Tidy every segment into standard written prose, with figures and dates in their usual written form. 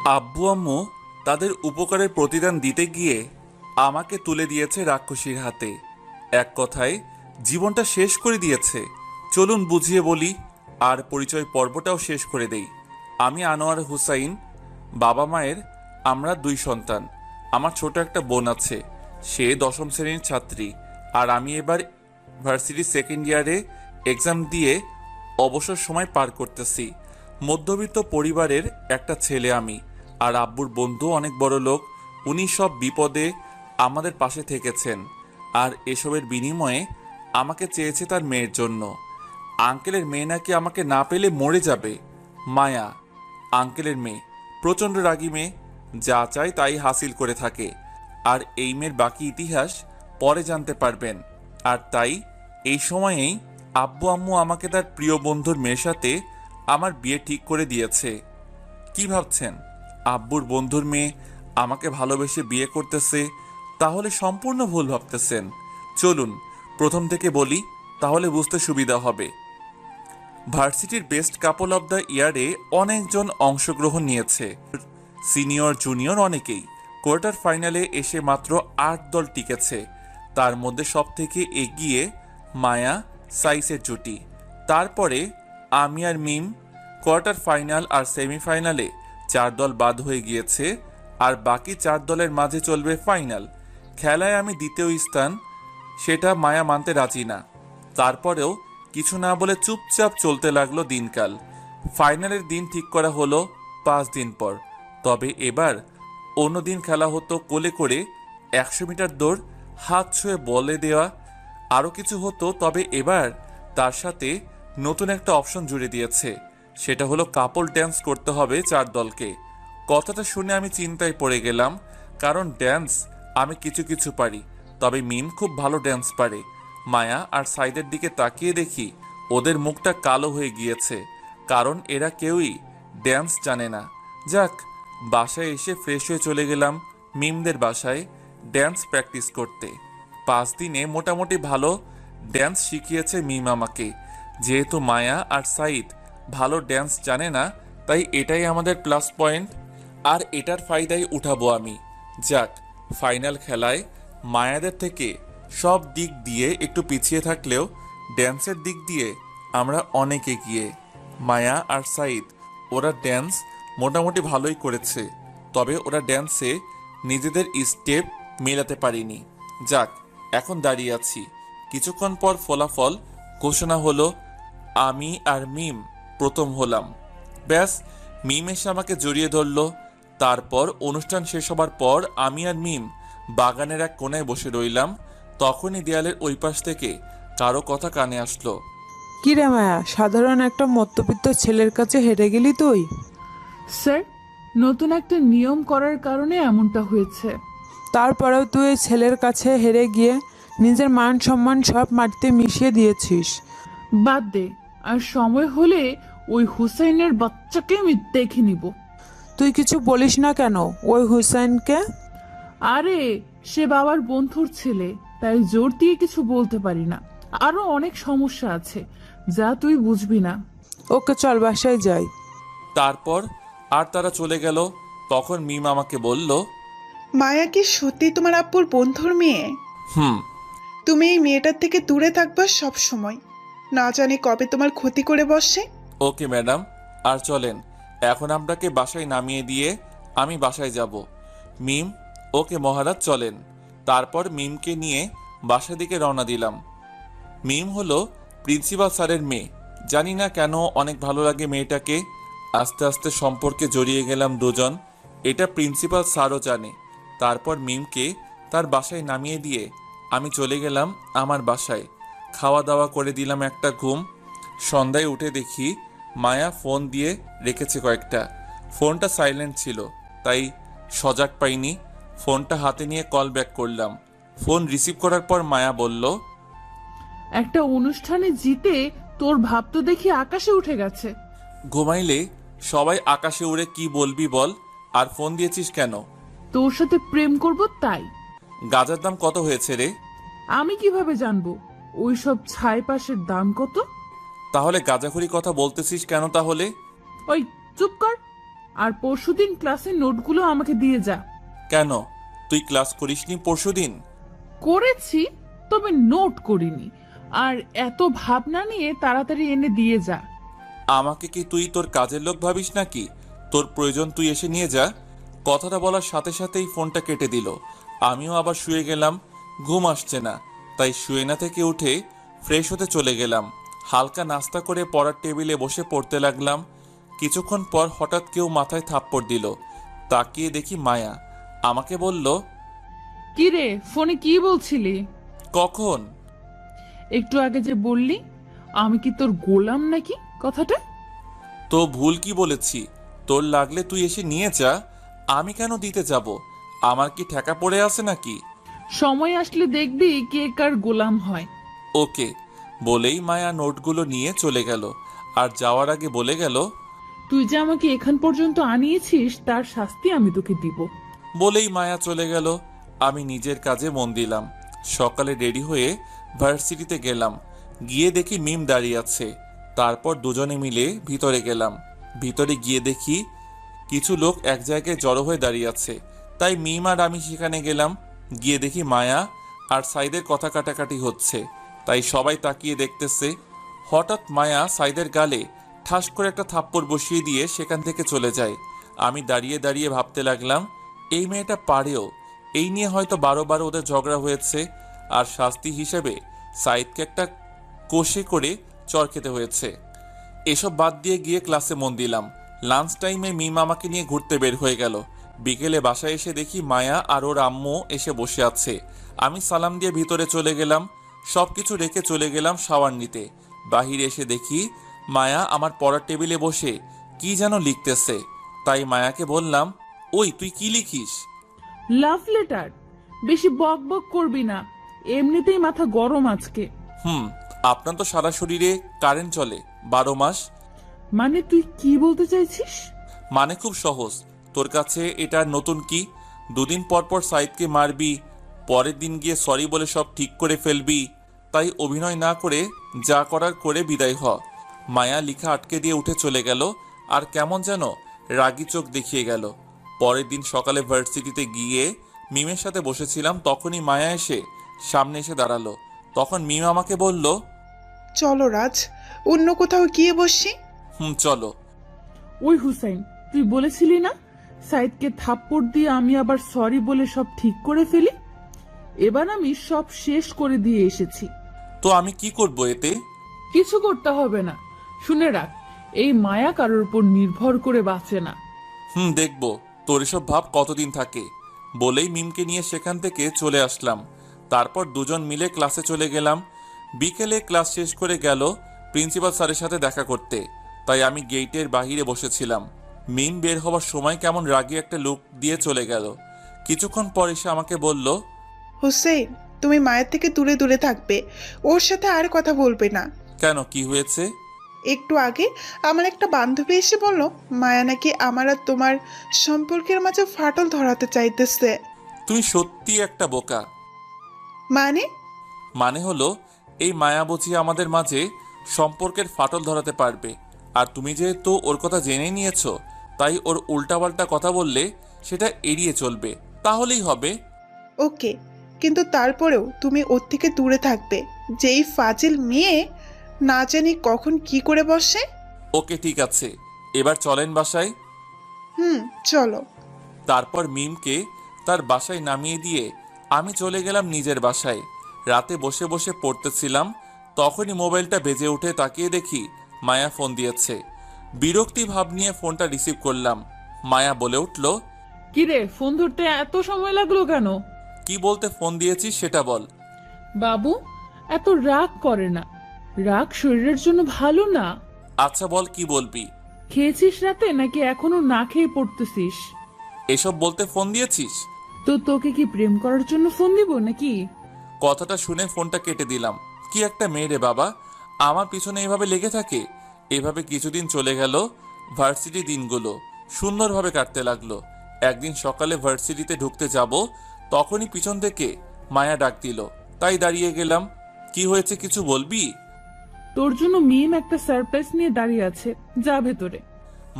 আব্বু আম্মু তাদের উপকারের প্রতিদান দিতে গিয়ে আমাকে তুলে দিয়েছে রাক্ষসীর হাতে। এক কথায় জীবনটা শেষ করে দিয়েছে। চলুন বুঝিয়ে বলি, আর পরিচয় পর্বটাও শেষ করে দেই। আমি আনোয়ার হুসাইন, বাবা মায়ের আমরা দুই সন্তান। আমার ছোট একটা বোন আছে, সে দশম শ্রেণীর ছাত্রী। আর আমি এবার ভার্সিটি সেকেন্ড ইয়ারে এক্সাম দিয়ে অবসর সময় পার করতেছি। মধ্যবিত্ত পরিবারের একটা ছেলে আমি। আর আব্বুর বন্ধু অনেক বড় লোক, উনি সব বিপদে আমাদের পাশে থেকেছেন। আর এসবের বিনিময়ে আমাকে চেয়েছে তার মেয়ের জন্য। আঙ্কেলের মেয়ে নাকি আমাকে না পেলে মরে যাবে। মায়া, আঙ্কেলের মেয়ে, প্রচণ্ড রাগী মেয়ে, যা চায় তাই হাসিল করে থাকে। আর এই মেয়ের বাকি ইতিহাস পরে জানতে পারবেন। আর তাই এই সময়েই আব্বু আম্মু আমাকে তার প্রিয় বন্ধুর মেয়ের সাথে আমার বিয়ে ঠিক করে দিয়েছে। কি ভাবছেন, আব্বুর বন্ধুর মেয়ে আমাকে ভালোবেসে বিয়ে করতেছে? তাহলে সম্পূর্ণ ভুল ভাবতেছেন। চলুন প্রথম থেকে বলি, তাহলে বুঝতে সুবিধা হবে। ভার্সিটির বেস্ট কাপল অব দ্য ইয়ারে অনেকজন অংশগ্রহণ নিয়েছে, সিনিয়র জুনিয়র অনেকেই। কোয়ার্টার ফাইনালে এসে মাত্র 8 দল টিকেছে। তার মধ্যে সব থেকে এগিয়ে মায়া সাইসের জুটি। তারপরে আমি আর মিম। কোয়ার্টার ফাইনাল আর সেমিফাইনালে 4 দল বাদ হয়ে গিয়েছে, আর বাকি 4 দলের মাঝে চলবে ফাইনাল। খেলায় আমি দ্বিতীয় স্থান, সেটা মায়া মানতে রাজি না। তারপরেও কিছু না বলে চুপচাপ চলতে লাগলো দিনকাল। ফাইনালের দিন ঠিক করা হলো 5 দিন পর। তবে এবার অন্য দিন খেলা হতো কোলে করে 100 মিটার দৌড়, হাত ছুঁয়ে বলে দেওয়া, আরও কিছু হতো। তবে এবার তার সাথে নতুন একটা অপশন জুড়ে দিয়েছে, সেটা হলো কাপল ড্যান্স করতে হবে 4 দলকে। কথাটা শুনে আমি চিন্তায় পড়ে গেলাম, কারণ ড্যান্স আমি কিছু কিছু পারি, তবে মিম খুব ভালো ড্যান্স পারে। মায়া আর সাইদের দিকে তাকিয়ে দেখি ওদের মুখটা কালো হয়ে গিয়েছে, কারণ এরা কেউই ড্যান্স জানে না। যাক, বাসায় এসে ফ্রেশ হয়ে চলে গেলাম মিমদের বাসায় ড্যান্স প্র্যাকটিস করতে। 5 দিনে মোটামুটি ভালো ড্যান্স শিখিয়েছে মিম আমাকে। যেহেতু মায়া আর সাইদ ভালো ড্যান্স জানে না, তাই এটাই আমাদের প্লাস পয়েন্ট, আর এটার ফায়দাই উঠাবো আমি। যাক, ফাইনাল খেলায় মায়াদের থেকে সব দিক দিয়ে একটু পিছিয়ে থাকলেও ড্যান্সের দিক দিয়ে আমরা অনেক এগিয়ে। মায়া আর সাইদ ওরা ড্যান্স মোটামুটি ভালোই করেছে, তবে ওরা ড্যান্সে নিজেদের স্টেপ মেলাতে পারিনি। যাক, এখন দাঁড়িয়ে আছি। কিছুক্ষণ পর ফলাফল ঘোষণা হলো, আমি আর মিম প্রথম হলাম। ব্যাস, মিম এসে আমাকে জড়িয়ে ধরলো। তারপর অনুষ্ঠান শেষ হবার পর আমি আর মিম বাগানের এক কোণায় বসে রইলাম। তখনই দেয়ালের ওই পাশ থেকে কারো কথা কানে আসলো। কি রে মায়া, সাধারণ একটা মধ্যবিত্ত ছেলের কাছে হেরে গেলি তুই? স্যার, নতুন একটা নিয়ম করার কারণে এমনটা হয়েছে। তারপরেও তুই এই ছেলের কাছে হেরে গিয়ে নিজের মান সম্মান সব মাটিতে মিশিয়ে দিয়েছিস। বাদ দে, আর সময় হলে ওই হুসাইনের বাচ্চাকে আমি দেখে নিব। তুই কিছু বলিস না কেন ওই হুসাইনকে? আরে, সে বাবার বন্ধুর ছেলে, তাই জোর দিয়ে কিছু বলতে পারি না। আরো অনেক সমস্যা আছে যা তুই বুঝবি না। ওকে চল বাসায় যাই। তারপর আর তারা চলে গেল। তখন মিম আমাকে বলল, মায়া কি সত্যি তোমার আব্বুর বন্ধুর মেয়ে? হুম। তুমি এই মেয়েটার থেকে দূরে থাকবা সব সময়, না জানি কবে তোমার ক্ষতি করে বসে। ওকে ম্যাডাম, আর চলেন এখন আপনাকে বাসায় নামিয়ে দিয়ে আমি বাসায় যাব। মিম, ওকে মহারাজ চলেন। তারপর মিমকে নিয়ে বাসা দিকে রওনা দিলাম। মিম হলো প্রিন্সিপাল স্যারের মেয়ে। জানি না কেন অনেক ভালো লাগে মেয়েটাকে। আস্তে আস্তে সম্পর্কে জড়িয়ে গেলাম দুজন, এটা প্রিন্সিপাল স্যারও জানে। তারপর মিমকে তার বাসায় নামিয়ে দিয়ে আমি চলে গেলাম আমার বাসায়। খাওয়া দাওয়া করে দিলাম একটা ঘুম। সন্ধ্যায় উঠে দেখি মায়া ফোন দিয়ে রেখেছে কয়েকটা। ফোনটা সাইলেন্ট ছিল, তাই সজাগ পাইনি। ফোনটা হাতে নিয়ে কল ব্যাক করলাম। ফোন রিসিভ করার পর মায়া বলল, একটা অনুষ্ঠানে জিতে তোর ভাব তো দেখি আকাশে উঠে গেছে। ঘুমাইলে সবাই আকাশে উড়ে, কি বলবি বল? আর ফোন দিয়েছিস কেন? তোর সাথে প্রেম করব তাই। গাজার দাম কত হয়েছে রে? আমি কিভাবে জানবো ওই সব ছাই পাশের দাম কত? তাহলে গাঁজাখুরি কথা বলতেছিস কেন তাহলে? ওই চুপ কর। আর পরশুদিন ক্লাসের নোটগুলো আমাকে দিয়ে যা। কেন, তুই ক্লাস করিসনি পরশুদিন? করেছি, তবে নোট করিনি। আর এত ভাবনা নিয়ে তাড়াতাড়ি এনে দিয়ে যা। আমাকে কি তুই তোর কাজের লোক ভাবিস নাকি? তোর প্রয়োজন তুই এসে নিয়ে যা। কথাটা বলার সাথে সাথেই ফোনটা কেটে দিল। আমিও আবার শুয়ে গেলাম। ঘুম আসছে না, তাই শুয়ে না থেকে উঠে ফ্রেশ হতে চলে গেলাম। হালকা নাস্তা করে পড়ার টেবিলে বসে পড়তে লাগলাম। কিছুক্ষণ পর হঠাৎ কেউ মাথায় থাপ্পড় দিল। তাকিয়ে দেখি মায়া। আমাকে বলল, কি রে, ফোনে কি বলছিলি? কখন? একটু আগে যে বললি আমি কি তোর গোলাম নাকি, কথাটা? তো ভুল কি বলেছি? তোর লাগলে তুই এসে নিয়ে যা। আমি কেন দিতে যাব? আমার কি ঠেকা পড়ে আছে নাকি? সময় আসলে দেখবি কে কার গোলাম হয়। ওকে। বলেই মায়া নোটগুলো নিয়ে চলে গেল। আর যাওয়ার আগে বলে গেল, তুই যে আমাকে এখান পর্যন্ত আনিয়েছিস তার শাস্তি আমি তোকে দিব। বলেই মায়া চলে গেল। আমি নিজের কাজে মন দিলাম। সকালে রেডি হয়ে ভার্সিটিতে গেলাম। গিয়ে দেখি মিম দাঁড়িয়ে আছে। তারপর দুজনে মিলে ভিতরে গেলাম। ভিতরে গিয়ে দেখি কিছু লোক এক জায়গায় জড়ো হয়ে দাঁড়িয়ে আছে। তাই মিম আর আমি সেখানে গেলাম। গিয়ে দেখি মায়া আর সাইদের কথা কাটাকাটি হচ্ছে। তাই সবাই তাকিয়ে দেখতেছে। হঠাৎ মায়া সাইদের গালে ঠাস করে একটা থাপ্পড় বসিয়ে দিয়ে সেখান থেকে চলে যায়। আমি দাঁড়িয়ে দাঁড়িয়ে ভাবতে লাগলাম, এই মেয়েটা পারেও। এই নিয়ে হয়তো 12 ওদের ঝগড়া হয়েছে। আর শাস্তি হিসেবে সাইদকে একটা কষে করে চর খেতে হয়েছে। এসব বাদ দিয়ে গিয়ে ক্লাসে মন দিলাম। লাঞ্চ টাইমে মিম আমাকে নিয়ে ঘুরতে বের হয়ে গেল। বিকেলে বাসায় এসে দেখি মায়া আর ওর আম্মু এসে বসে আছে। আমি সালাম দিয়ে ভিতরে চলে গেলাম। সবকিছু রেখে চলে গেলাম শাওয়ার নিতে। বাহিরে এসে দেখি মায়া আমার পড়ার টেবিলে বসে কি যেন লিখতেছে। তাই মায়াকে বললাম, ওই তুই কি লিখিস? Love letter. বেশি বক বক করবি না, এমনিতেই মাথা গরম আজকে। আপনার তো সারা শরীরে কারেন্ট চলে 12 মাস। মানে তুই কি বলতে চাইছিস? মানে খুব সহজ। তোর কাছে এটা নতুন কি? দুদিন পর পর সাইদকে মারবি, পরের দিন গিয়ে সরি বলে সব ঠিক করে ফেলবি। তাই অভিনয় না করে যা করার করে বিদায় হ। মায়া লিখা আটকে দিয়ে উঠে চলে গেল। আর কেমন যেন রাগী চোখ দেখিয়ে গেল। পরের দিন সকালে ভার্সিটিতে গিয়ে মিমের সাথে বসেছিলাম। তখনই মায়া এসে সামনে এসে দাঁড়ালো। তখন মিম আমাকে বলল, চলো রাজ, অন্য কোথাও গিয়ে বসি। চলো। ওই হুসাইন, তুই বলেছিলি না সাইদকে থাপ্পড় দিয়ে আমি আবার সরি বলে সব ঠিক করে ফেলি? এবার আমি সব শেষ করে দিয়ে এসেছি। তো আমি কি করব এতে? কিছু করতে হবে না। শুনে রাখ, এই মায়া কারোর উপর নির্ভর করে বাঁচে না। দেখবো তোর এসব ভাব কতদিন থাকে। বলেই মিমকে নিয়ে সেখান থেকে চলে আসলাম। তারপর দুজন মিলে ক্লাসে চলে গেলাম। বিকেলে ক্লাস শেষ করে গেল প্রিন্সিপাল স্যারের সাথে দেখা করতে। তাই আমি গেটের বাহিরে বসেছিলাম। মিম বের হওয়ার সময় কেমন রাগী একটা লুক দিয়ে চলে গেল। কিছুক্ষণ পর এসে আমাকে বলল, হুসেইন, তুমি মায়ের থেকে দূরে দূরে থাকবে, ওর সাথে আর কথা বলবে না। কেন, কি হয়েছে? একটু আগে আমার একটা বান্ধবী এসে বলল মায়া নাকি আমার আর তোমার সম্পর্কের মাঝে ফাটল ধরাতে চাইতেছে। তুমি সত্যি একটা বোকা। মানে? মানে হলো, এই মায়া বুঝি আমাদের মাঝে সম্পর্কের ফাটল ধরাতে পারবে। আর তুমি যেহেতু ওর কথা জেনে নিয়েছো, তাই ওর উল্টাপাল্টা কথা বললে সেটা এড়িয়ে চলবে, তাহলেই হবে। ওকে, কিন্তু তারপরেও তুমি ওর থেকে দূরে থাকবে। যেই ফাজিল মেয়ে না জানি কখন কি করে বসে। ওকে, ঠিক আছে। এবার চলেন বাসায়। চলো। তারপর মিমকে তার বাসায় নামিয়ে দিয়ে আমি চলে গেলাম নিজের বাসায়। রাতে বসে বসে পড়তেছিলাম। তখনই মোবাইলটা বেজে উঠে তাকিয়ে দেখি মায়া ফোন দিয়েছে। বিরক্তি ভাব নিয়ে ফোনটা রিসিভ করলাম। মায়া বলে উঠল, কিরে, ফোন ধরতে এত সময় লাগলো কেন? কি বলতে ফোন দিয়েছিস সেটা বল। বাবু, এত রাগ করে না। রাগ শরীরের জন্য ভালো না। আচ্ছা বল, কি বলবি? খেয়েছিস রাতে নাকি এখনো না খেয়ে পড়তেছিস? এসব বলতে ফোন দিয়েছিস? তো তোকে কি প্রেম করার জন্য ফোন দিব নাকি? কথাটা শুনে ফোনটা কেটে দিলাম। কি একটা মেয়ে রে বাবা, আমার পিছনে এভাবে লেগে থাকে। এভাবে কিছুদিন চলে গেল। ভার্সিটি দিনগুলো সুন্দরভাবে কাটতে লাগলো। একদিন সকালে ভার্সিটিতে ঢুকতে যাব, তখনই পিছন থেকে মায়া ডাক দিল। তাই দাঁড়িয়ে গেলাম। কি হয়েছে, কিছু বলবি? তোর জন্য মিম একটা সারপ্রাইজ নিয়ে দাঁড়িয়ে আছে, যা ভেতরে।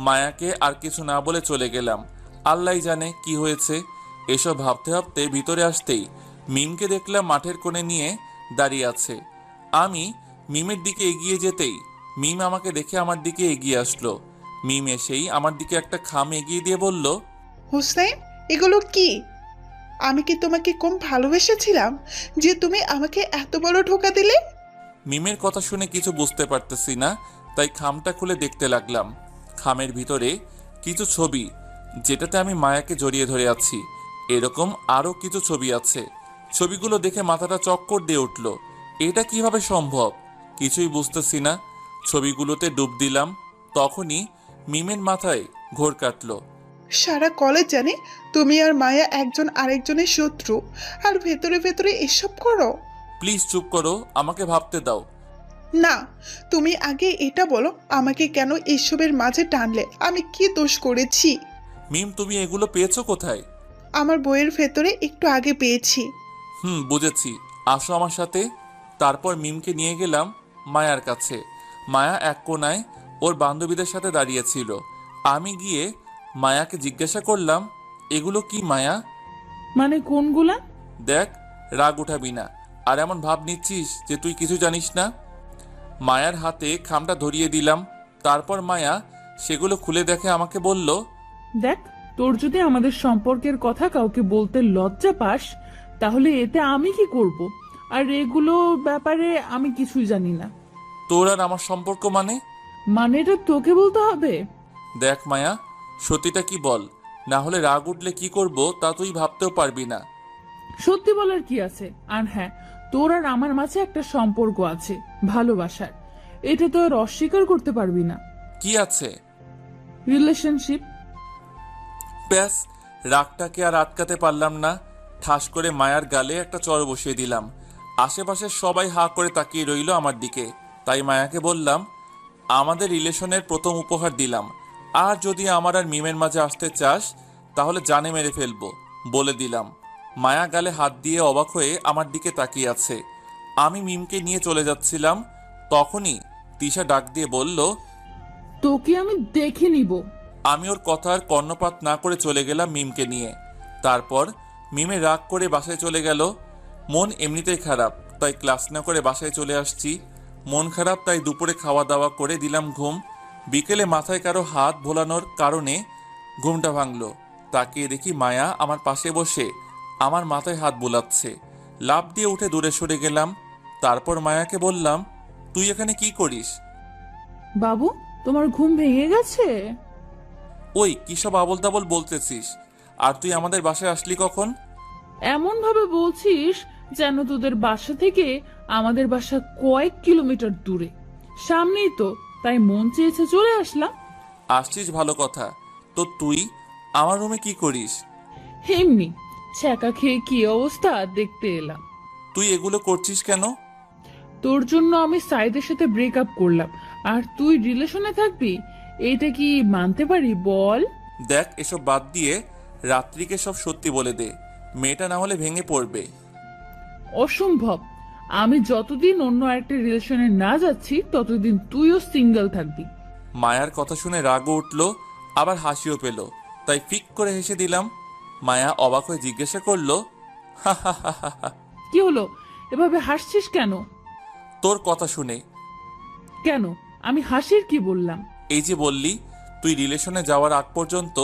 মায়াকে আর কিছু না বলে চলে গেলাম। আল্লাহ জানে কি হয়েছে। এসব ভাবতে ভাবতে ভিতরে আসতেই মিমকে দেখলাম মাঠের কোণে নিয়ে দাঁড়িয়ে আছে। আমি মিমের দিকে এগিয়ে যেতেই মিম আমাকে দেখে আমার দিকে এগিয়ে আসলো। মিম এসেই আমার দিকে একটা খাম এগিয়ে দিয়ে বলল, হুসাইন, এগুলো কি? আমি কি তোমাকে কম ভালোবেসেছিলাম যে তুমি আমাকে এত বড় ধোঁকা দিলে? মিমের কথা শুনে কিছু বুঝতে পারতেছি না, তাই খামটা খুলে দেখতে লাগলাম। খামের ভিতরে কিছু ছবি, যেটাতে আমি মায়াকে জড়িয়ে ধরে আছি। এরকম আরও কিছু ছবি আছে। ছবিগুলো দেখে মাথাটা চক্কর দিয়ে উঠল। এটা কিভাবে সম্ভব? কিছুই বুঝতেছি না। ছবিগুলোতে ডুব দিলাম, তখনই মিমের মাথায় ঘোর কাটলো। সারা কলেজ জানে তুমি আর মায়া একজন আরেকজনের শত্রু, আর ভেতরে ভেতরে এসব করো। প্লিজ চুপ করো, আমাকে ভাবতে দাও। না, তুমি আগে এটা বলো, আমাকে কেন এসবের মাঝে টানলে? আমি কি দোষ করেছি? মিম, তুমি এগুলো পেয়েছো কোথায়? আমার বইয়ের ভেতরে একটু আগে পেয়েছি। বুঝেছি, আসো আমার সাথে। তারপর মিমকে নিয়ে গেলাম মায়ার কাছে। মায়া এক কোনায় ওর বান্ধবীদের সাথে দাঁড়িয়েছিল। আমি গিয়ে মায়াকে জিজ্ঞাসা করলাম, এগুলো কি মায়া? মানে কোনগুলা? দেখ, রাগ উঠাবি না, আর এমন ভাব নিচ্ছিস যে তুই কিছু জানিস না। মায়ার হাতে খামটা ধরিয়ে দিলাম। তারপর মায়া সেগুলো খুলে দেখে আমাকে বলল, দেখ, তোর যদি আমাদের সম্পর্কের কথা কাউকে বলতে লজ্জা পাস, তাহলে এতে আমি কি করব? আর এগুলো ব্যাপারে আমি কিছুই জানি না। তোর আর আমার সম্পর্ক মানে? মানে এটা তোকে বলতে হবে? দেখ মায়া, সত্যিটা কি বল, না হলে রাগ উঠলে কি করব তা তুই ভাবতেও পারবি না। সত্যি বলার কি আছে? আর হ্যাঁ, তোর আর আমার মাঝে একটা সম্পর্ক আছে, ভালোবাসার। এটা তো আর অস্বীকার করতে পারবি না। কি আছে? রিলেশনশিপ। ব্যাস, রাগটাকে আর আটকাতে পারলাম না। ঠাস করে মায়ার গালে একটা চড় বসিয়ে দিলাম। আশেপাশের সবাই হা করে তাকিয়ে রইল আমার দিকে। তাই মায়াকে বললাম, আমাদের রিলেশনের প্রথম উপহার দিলাম। আর যদি আমার আর মিমের মাঝে আসতে চাস তাহলে জানে মেরে ফেলবো, বলে দিলাম। মায়া গালে হাত দিয়ে অবাক হয়ে আমার দিকে তাকিয়ে আছে। আমি মিমকে নিয়ে চলে যাচ্ছিলাম, তখনই তিশা ডাক দিয়ে বলল, তোকে আমি দেখে নিব। আমি ওর কথার কর্ণপাত না করে চলে গেলাম মিমকে নিয়ে। তারপর মিমে রাগ করে বাসায় চলে গেল। মন এমনিতেই খারাপ, তাই ক্লাস না করে বাসায় চলে আসছি। মন খারাপ, তাই দুপুরে খাওয়া দাওয়া করে দিলাম ঘুম। বিকেলে মাথায় কারো হাত ভোলানোর কারণে ঘুমটা ভাঙলো। তাকিয়ে দেখি মায়া আমার পাশে বসে আমার মাথায় হাত বোলাচ্ছে। লাফ দিয়ে উঠে দূরে সরে গেলাম। তারপর মায়াকে বললাম, তুই এখানে কি করিস? বাবু, তোমার ঘুম ভেঙে গেছে? ওই কিসব আবল তাবল বলতেছিস? আর তুই আমাদের বাসায় আসলি কখন? এমন ভাবে বলছিস যেন তোদের বাসা থেকে আমাদের বাসা কয়েক কিলোমিটার দূরে। সামনেই তো, তাই মন চেয়েছে চলে আসলাম। আসছিস ভালো কথা, তো তুই আমার রুমে কি করিস? এমনি ছ্যাঁকা খেয়ে কি অবস্থা দেখতে এলাম। তুই এগুলো করছিস কেন? তোর জন্য আমি সাইদের সাথে ব্রেকআপ করলাম, আর তুই রিলেশনে থাকবি? এইটা কি মানতে পারি বল? দেখ, এসব বাদ দিয়ে রাত্রিকে সব সত্যি বলে দে, মেয়েটা না হলে ভেঙে পড়বে। অসম্ভব। আমি যতদিন অন্য একটা রিলেশনে না যাচ্ছি ততদিন তুইও সিঙ্গেল থাকবি। মায়ার কথা শুনে রাগও উঠল, আবার হাসিও পেল, তাই ফিক করে হেসে দিলাম। মায়া অবাক হয়ে জিজ্ঞাসা করলো, হা হা হা হা হা, কি হলো? এভাবে হাসছিস কেন? তোর কথা শুনে। কেন? আমি হাসির কি বললাম? এই যে বললি তুই রিলেশনে যাওয়ার আগ পর্যন্ত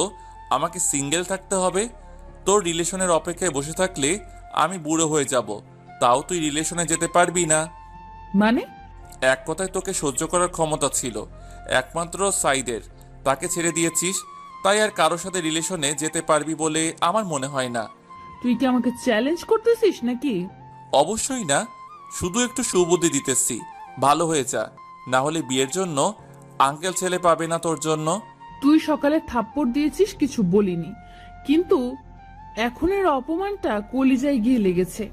আমাকে সিঙ্গেল থাকতে হবে। তোর রিলেশনের অপেক্ষায় বসে থাকলে আমি বুড়ো হয়ে যাব, তাও তুই রিলেশনে যেতে পারবি না। মানে? এক কথায় তোকে সহ্য করার ক্ষমতা ছিল একমাত্র সাইদের, তাকে ছেড়ে দিয়েছিস, তাই আর কারোর সাথে রিলেশনে যেতে পারবি বলে আমার মনে হয় না। তুই কি আমাকে চ্যালেঞ্জ করতেছিস নাকি? অবশ্যই না, শুধু একটু সুবুদ্ধি দিতেছি, ভালো হয়ে যা, না হলে বিয়ের জন্য আঙ্কেল ছেলে পাবে না তোর জন্য। তুই সকালে থাপ্পড় দিয়েছিস, কিছু বলিনি, কিন্তু এখনের অপমানটা কলিজায় গিয়ে লেগেছে।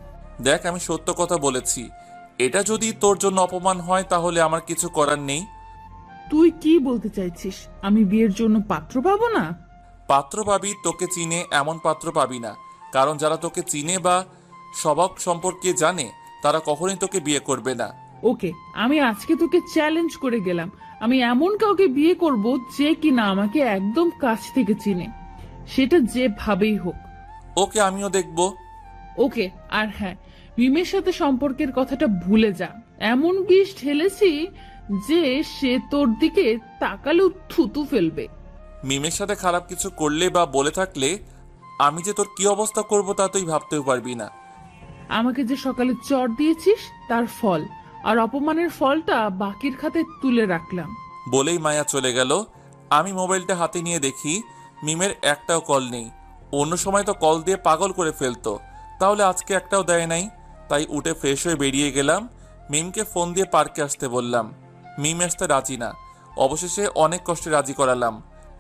দেখ, আমি সত্য কথা বলেছি, এটা যদি তোর জন্য অপমান হয় তাহলে আমার কিছু করার নেই। তুই কি বলতে চাইছিস? আমি বিয়ের জন্য পাত্র পাবো না? পাত্র পাবি, তোকে চিনে এমন পাত্র পাবি না, কারণ যারা তোকে চিনে বা স্বভাব সম্পর্কে জানে তারা কখনোই তোকে বিয়ে করবে না। ওকে, আমি আজকে তোকে চ্যালেঞ্জ করে গেলাম, আমি এমন কাউকে বিয়ে করব যে কিনা আমাকে একদম কাছ থেকে চিনে, সেটা যেভাবেই হোক। ওকে, আমিও দেখব। ওকে, আর হ্যাঁ, মিমের সাথে সম্পর্কের কথাটা ভুলে যা। এমন বিষ ঢেলেছি যে সে তোর দিকে তাকালেও থুতু ফেলবে। মিমের সাথে খারাপ কিছু করলে বা বলে থাকলে আমি যে তোর কি অবস্থা করব তা তুই ভাবতেও পারবি না। আমাকে যে সকালে চর দিয়েছিস তার ফল, আর অপমানের ফলটা বাকির খাতে তুলে রাখলাম। বলেই মায়া চলে গেল। আমি মোবাইলটা হাতে নিয়ে দেখি মিমের একটাও কল নেই। অন্য সময় তো কল দিয়ে পাগল করে ফেলতো, তাহলে আজকে একটাও দেয় নাই। তাই উঠে ফ্রেশ হয়ে বেরিয়ে গেলাম। মিমকে ফোন দিয়ে পার্কে আসতে বললাম। মিম আসতে রাজি না। অবশেষে অনেক কষ্টে রাজি করালাম।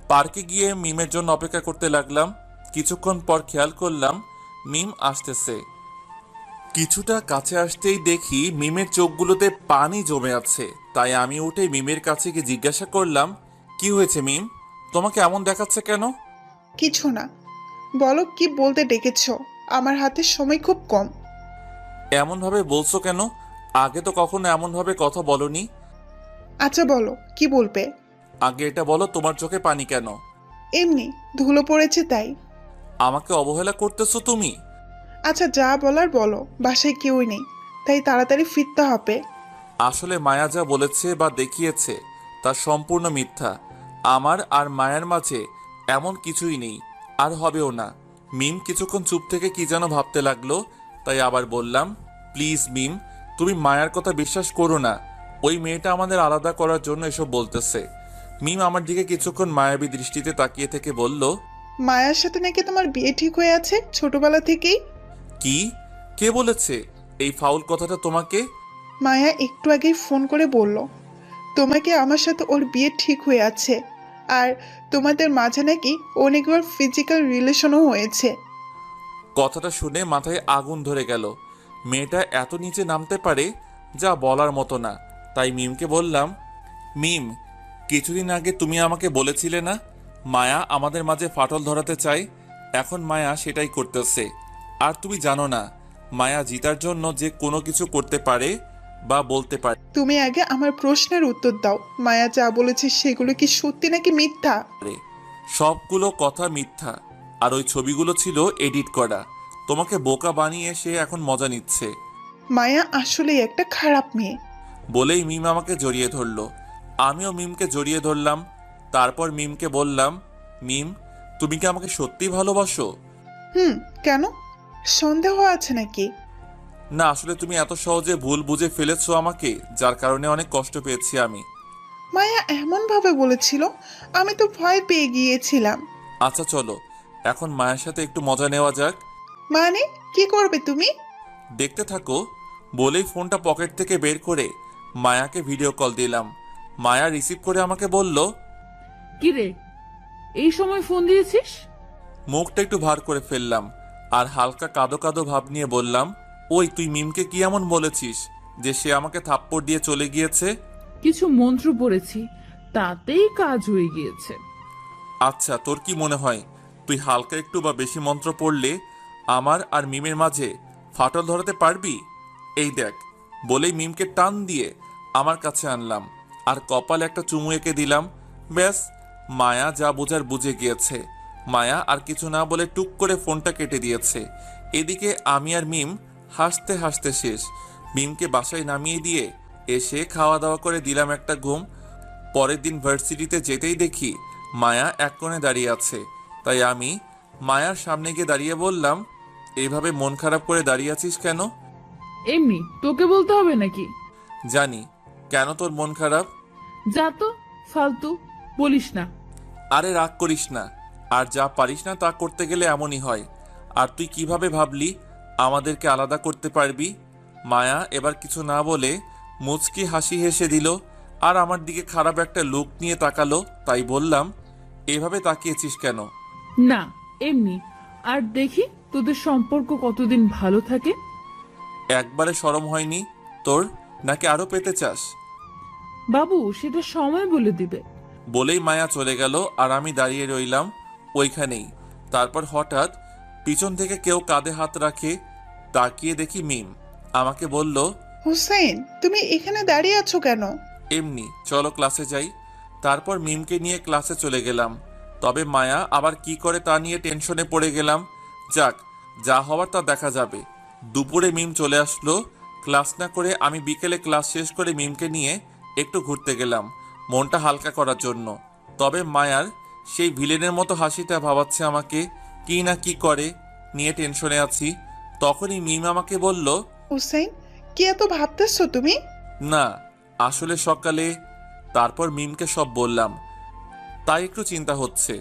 পার্কে গিয়ে মিমের জন্য অপেক্ষা করতে লাগলাম। কিছুক্ষণ পর খেয়াল করলাম মিম আসতেছে। কিছুটা কাছে আসতেই দেখি মিমের চোখগুলোতে পানি জমে আছে। তাই আমি উঠে মিমের কাছে গিয়ে জিজ্ঞাসা করলাম, কি হয়েছে মিম, তোমাকে এমন দেখাচ্ছে কেন? কিছু না, বলো কি বলতে ডেকেছো? আমার হাতে সময় খুব কম। এমনভাবে বলছো কেন? আগে তো কখনো এমনভাবে কথা বলনি। আচ্ছা বলো কি বলবে। আগে এটা বলো, তোমার চোখে পানি কেন? এমনি ধুলো পড়েছে তাই। আমাকে অবহেলা করতেছো তুমি? আচ্ছা যা বলার বলো, বাসায় কেউই নেই, তাই তাড়াতাড়ি ফিরতে হবে। আসলে মায়া যা বলেছে বা দেখিয়েছে তা সম্পূর্ণ মিথ্যা। আমার আর মায়ার মাঝে এমন কিছুই নেই, আর হবেও না। মিম কিছুক্ষণ চুপ থেকে কি যেন ভাবতে লাগলো। তাই আবার বললাম, প্লিজ মিম, তুমি মায়ার কথা বিশ্বাস করো না। ওই মেয়েটা আমাদের আলাদা করার জন্য এসব বলতেছে। মিম আমার দিকে কিছুক্ষণ মায়াবী দৃষ্টিতে তাকিয়ে থেকে বলল, মায়ার সাথে নাকি তোমার বিয়ে ঠিক হয়ে আছে ছোটবেলা থেকেই? কি? কে বলেছে এই ফাউল কথাটা তোমাকে? মায়া একটু আগেই ফোন করে বলল তোমাকে আমার সাথে ওর বিয়ে ঠিক হয়ে আছে, আর তোমাদের মাঝে নাকি অনেকবার ফিজিক্যাল রিলেশনও হয়েছে। কথাটা শুনে মাথায় আগুন ধরে গেল। মেয়েটা এত নিচে নামতে পারে, যা বলার মতো না। তাই মিমকে বললাম, মিম, কিছুদিন আগে তুমি আমাকে বলেছিলে না মায়া আমাদের মাঝে ফাটল ধরাতে চায়? এখন মায়া সেটাই করতেছে। আর তুমি জানো না মায়া জিতার জন্য যে কোনো কিছু করতে পারে বা বলতে পারে। তুমি আগে আমার প্রশ্নের উত্তর দাও, মায়া যা বলেছে সেগুলো কি সত্যি নাকি মিথ্যা? সবগুলো কথা মিথ্যা, আর ওই ছবিগুলো ছিল এডিট করা। তোমাকে বোকা বানিয়ে সে এখন মজা নিচ্ছে। মায়া আসলেই একটা খারাপ মেয়ে। বলেই মিম আমাকে জড়িয়ে ধরলো। আমিও মিমকে জড়িয়ে ধরলাম। তারপর মিমকে বললাম, মিম, তুমি কি আমাকে সত্যি ভালোবাসো? কেন, সন্দেহ আছে নাকি? না, আসলে তুমি এত সহজে ভুল বুঝে ফেলেছো আমাকে, যার কারণে অনেক কষ্ট পেয়েছি আমি। মায়া এমন ভাবে বলেছিল, আমি তো ভয় পেয়ে গিয়েছিলাম। আচ্ছা চলো, এখন মায়ের সাথে একটু মজা নেওয়া যাক। মানে কি করবে তুমি? দেখতে থাকো। বলেই ফোনটা পকেট থেকে বের করে মায়াকে ভিডিও কল দিলাম। মায়া রিসিভ করে আমাকে বলল, কিরে, এই সময় ফোন দিয়েছিস? মুখটা একটু ভার করে ফেললাম আর হালকা কাদো কাদো ভাব নিয়ে বললাম, ওই তুই মিমকে কি এমন বলেছিস যে সে আমাকে থাপ্পড় দিয়ে চলে গিয়েছে? কিছু মন্ত্র পড়েছি, তাতেই কাজ হয়ে গিয়েছে। আচ্ছা, তোর কি মনে হয় তুই হালকা একটু বা বেশি মন্ত্র পড়লে আমার আর মিমের মাঝে ফাটল ধরাতে পারবি? এই দেখ। বলেই মিমকে টান দিয়ে আমার কাছে আনলাম আর কপালে একটা চুমু এঁকে দিলাম। ব্যাস, মায়া যা বোঝার বুঝে গিয়েছে। মায়া আর কিছু না বলে টুক করে ফোনটা কেটে দিয়েছে। এদিকে আমি আর মিম হাসতে হাসতে শেষ। মিমকে বাসায় নামিয়ে দিয়ে এসে খাওয়া দাওয়া করে দিলাম একটা ঘুম। পরের দিন ভার্সিটিতে যেতেই দেখি মায়া এক কোণে দাঁড়িয়ে আছে। তাই আমি মায়ার সামনে গিয়ে দাঁড়িয়ে বললাম, এইভাবে মন খারাপ করে দাঁড়িয়ে আছিস কেন? এমনি, তোকে বলতে হবে নাকি? জানি। কেন তোর মন খারাপ? যা তো, ফালতু বলিস না। আরে রাগ করিস না, আর যা পারিস না তা করতে গেলে এমনই হয়। আর তুই কিভাবে ভাবলি আমাদেরকে আলাদা করতে পারবি? মায়া এবার কিছু না বলে মুচকি হাসি হেসে দিল আর আমার দিকে খারাপ একটা লুক নিয়ে তাকালো। তাই বললাম, এভাবে তাকিয়েছিস কেন? না, এমনি। আর দেখি তোদের সম্পর্ক কতদিন ভালো থাকে। একবারে শরম হয়নি তোর, নাকি আরো পেতে চাস? বাবু, সেটা সময় বলে দিবে। বলেই মায়া চলে গেল আর আমি দাঁড়িয়ে রইলাম ওইখানেই। তারপর হঠাৎ পিছন থেকে কেউ কাঁধে হাত রাখে। তাকিয়ে দেখি মিম। আমাকে বলল, হুসেন, তুমি এখানে দাঁড়িয়ে আছো কেন? এমনি, চলো ক্লাসে যাই। তারপর মিমকে নিয়ে ক্লাসে চলে গেলাম। তবে মায়া আবার কি করে তা নিয়ে টেনশনে পড়ে গেলাম। যাক, যা হওয়ার তা দেখা যাবে। দুপুরে মিম চলে আসলো। ক্লাস না করে আমি বিকেলে ক্লাস শেষ করে মিমকে নিয়ে একটু ঘুরতে গেলাম, মনটা হালকা করার জন্য। তবে মায়ার সেই ভিলেনের মতো হাসিটা ভাবাচ্ছে আমাকে, কি না কি করে নিয়ে টেনশনে আছি। তখনই মিম আমাকে বলল, হুসাইন, কি এত ভাবতেছো তুমি? না আসলে সকালে। তারপর মিমকে সব বললাম। তাই একটু চিন্তা হচ্ছে,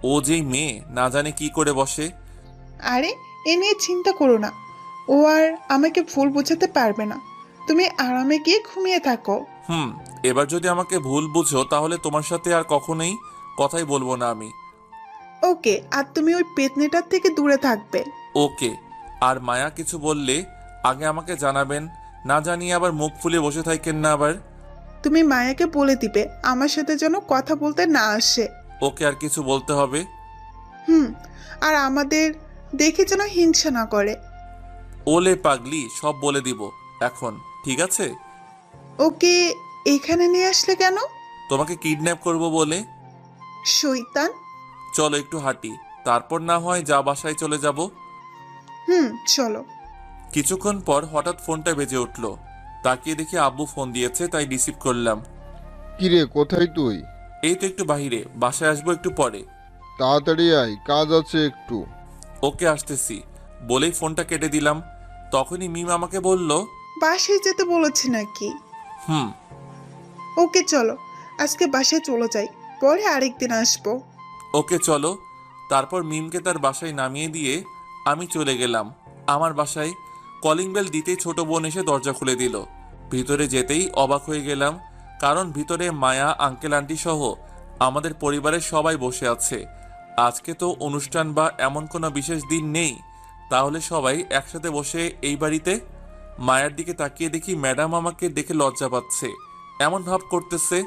ও যেই মেয়ে না জানে কি করে বসে। আরে, এ নিয়ে চিন্তা করো না। ও আর আমাকে ভুল বোঝাতে পারবে না। তুমি আরামে গিয়ে ঘুমিয়ে থাকো। এবার যদি আমাকে ভুল বুঝো তাহলে তোমার সাথে আর কখনোই কথাই বলবো না আমি। ওকে, আর তুমি ওই পেতনিটার থেকে দূরে থাকবে। ওকে। আর মায়া কিছু বললে আগে আমাকে জানাবেন, না জানিয়ে আবার মুখ ফুলে বসে থাকেন না আবার। তুমি মায়াকে বলে দিবে আমার সাথে যেন কথা বলতে না আসে। ওকে, আর কিছু বলতে হবে? হুম। আর আমাদের দেখে যেন হিংসা না করে। ওলে পাগলি, সব বলে দিব এখন, ঠিক আছে? ওকে এখানে নিয়ে আসলে কেন? তোমাকে কিডন্যাপ করব বলে। শয়তান। চলো একটু হাঁটি, তারপর না হয় যা বাসায় চলে যাব। চলো। কিছুক্ষণ পর হঠাৎ ফোনটা বেজে উঠল। তাকিয়ে দেখি আব্বু ফোন দিয়েছে, তাই রিসিভ করলাম। কিরে, কোথায় তুই? এই তো একটু বাহিরে, বাসায় আসবো একটু পরে। তাড়াতাড়ি আয়, কাজ আছে একটু। ওকে, আসতেছি বলেই ফোনটা কেটে দিলাম। তখনই মিম আমাকে বলল, বাসায় যেতে বলেছি নাকি? হুম। ওকে চলো, আজকে বাসায় চলে যাই, পরে আরেকদিন আসবো। ওকে চলো। তারপর মিমকে তার বাসায় নামিয়ে দিয়ে আমি চলে গেলাম আমার বাসায়। কলিং বেল দিতেই ছোট বোন এসে দরজা খুলে দিল। ভিতরে যেতেই অবাক হয়ে গেলাম, কারণ ভিতরে মায়া, আঙ্কেল আন্টি সহ আমাদের পরিবারের সবাই বসে আছে। আজকে তো অনুষ্ঠান বা এমন কোনো বিশেষ দিন নেই, তাহলে সবাই একসাথে বসে এই বাড়িতে। মায়ের দিকে তাকিয়ে দেখি ম্যাডাম আমাকে দেখে লজ্জা পাচ্ছে, এমন ভাব করতেছে।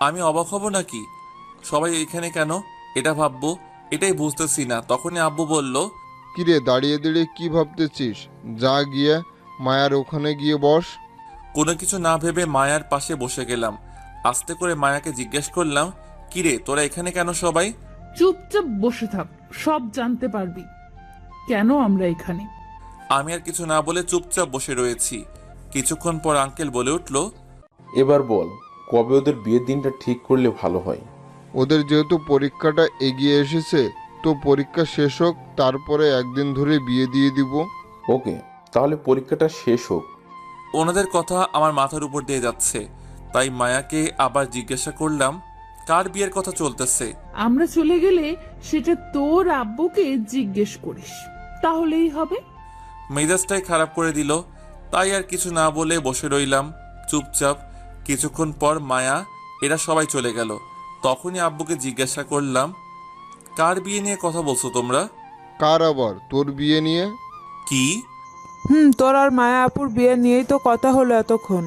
আমি অবাক হব নাকি? সবাই এখানে কেন এটা ভাববো, এটাই বুঝতেছি না। তখনই আব্বু বলল, কিরে, দাঁড়িয়ে দাঁড়িয়ে কি ভাবতেছিস? যা গিয়ে মায়ার ওখানে গিয়ে বস। কোনো কিছু না ভেবে মায়ার পাশে বসে গেলাম। আস্তে করে মায়াকে জিজ্ঞেস করলাম, কিরে তোরা এখানে কেন সবাই? চুপচাপ বসে থাক, সব জানতে পারবি কেন আমরা এখানে। আমি আর কিছু না বলে চুপচাপ বসে রয়েছি। কিছুক্ষণ পর আঙ্কেল বলে উঠল, এবার বল, কবে ওদের বিয়ের দিনটা ঠিক করলে ভালো হয়? ওদের যেহেতু পরীক্ষাটা এগিয়ে এসেছে, তো পরীক্ষা শেষ হোক, তারপরে একদিন ধরে বিয়ে দিয়ে দিব। ওকে, তাহলে পরীক্ষাটা শেষ হোক। ওনাদের কথা আমার মাথার উপর দিয়ে যাচ্ছে, তাই মায়াকে আবার জিজ্ঞাসা করলাম, কার বিয়ের কথা চলতেছে? আমরা চলে গেলে সেটা তোর আব্বুকে জিজ্ঞেস করিস, তাহলেই হবে। মেজাজটাই খারাপ করে দিল, তাই আর কিছু না বলে বসে রইলাম চুপচাপ। কিছুক্ষণ পর মায়া এরা সবাই চলে গেল। তখনই আব্বুকে জিজ্ঞাসা করলাম, কার বিয়ে নিয়ে কথা বলছো তোমরা? কার আবার? তোর বিয়ে নিয়ে। কি? তোর আর মায়া আপুর বিয়ে নিয়েই তো কথা হলো এতক্ষণ।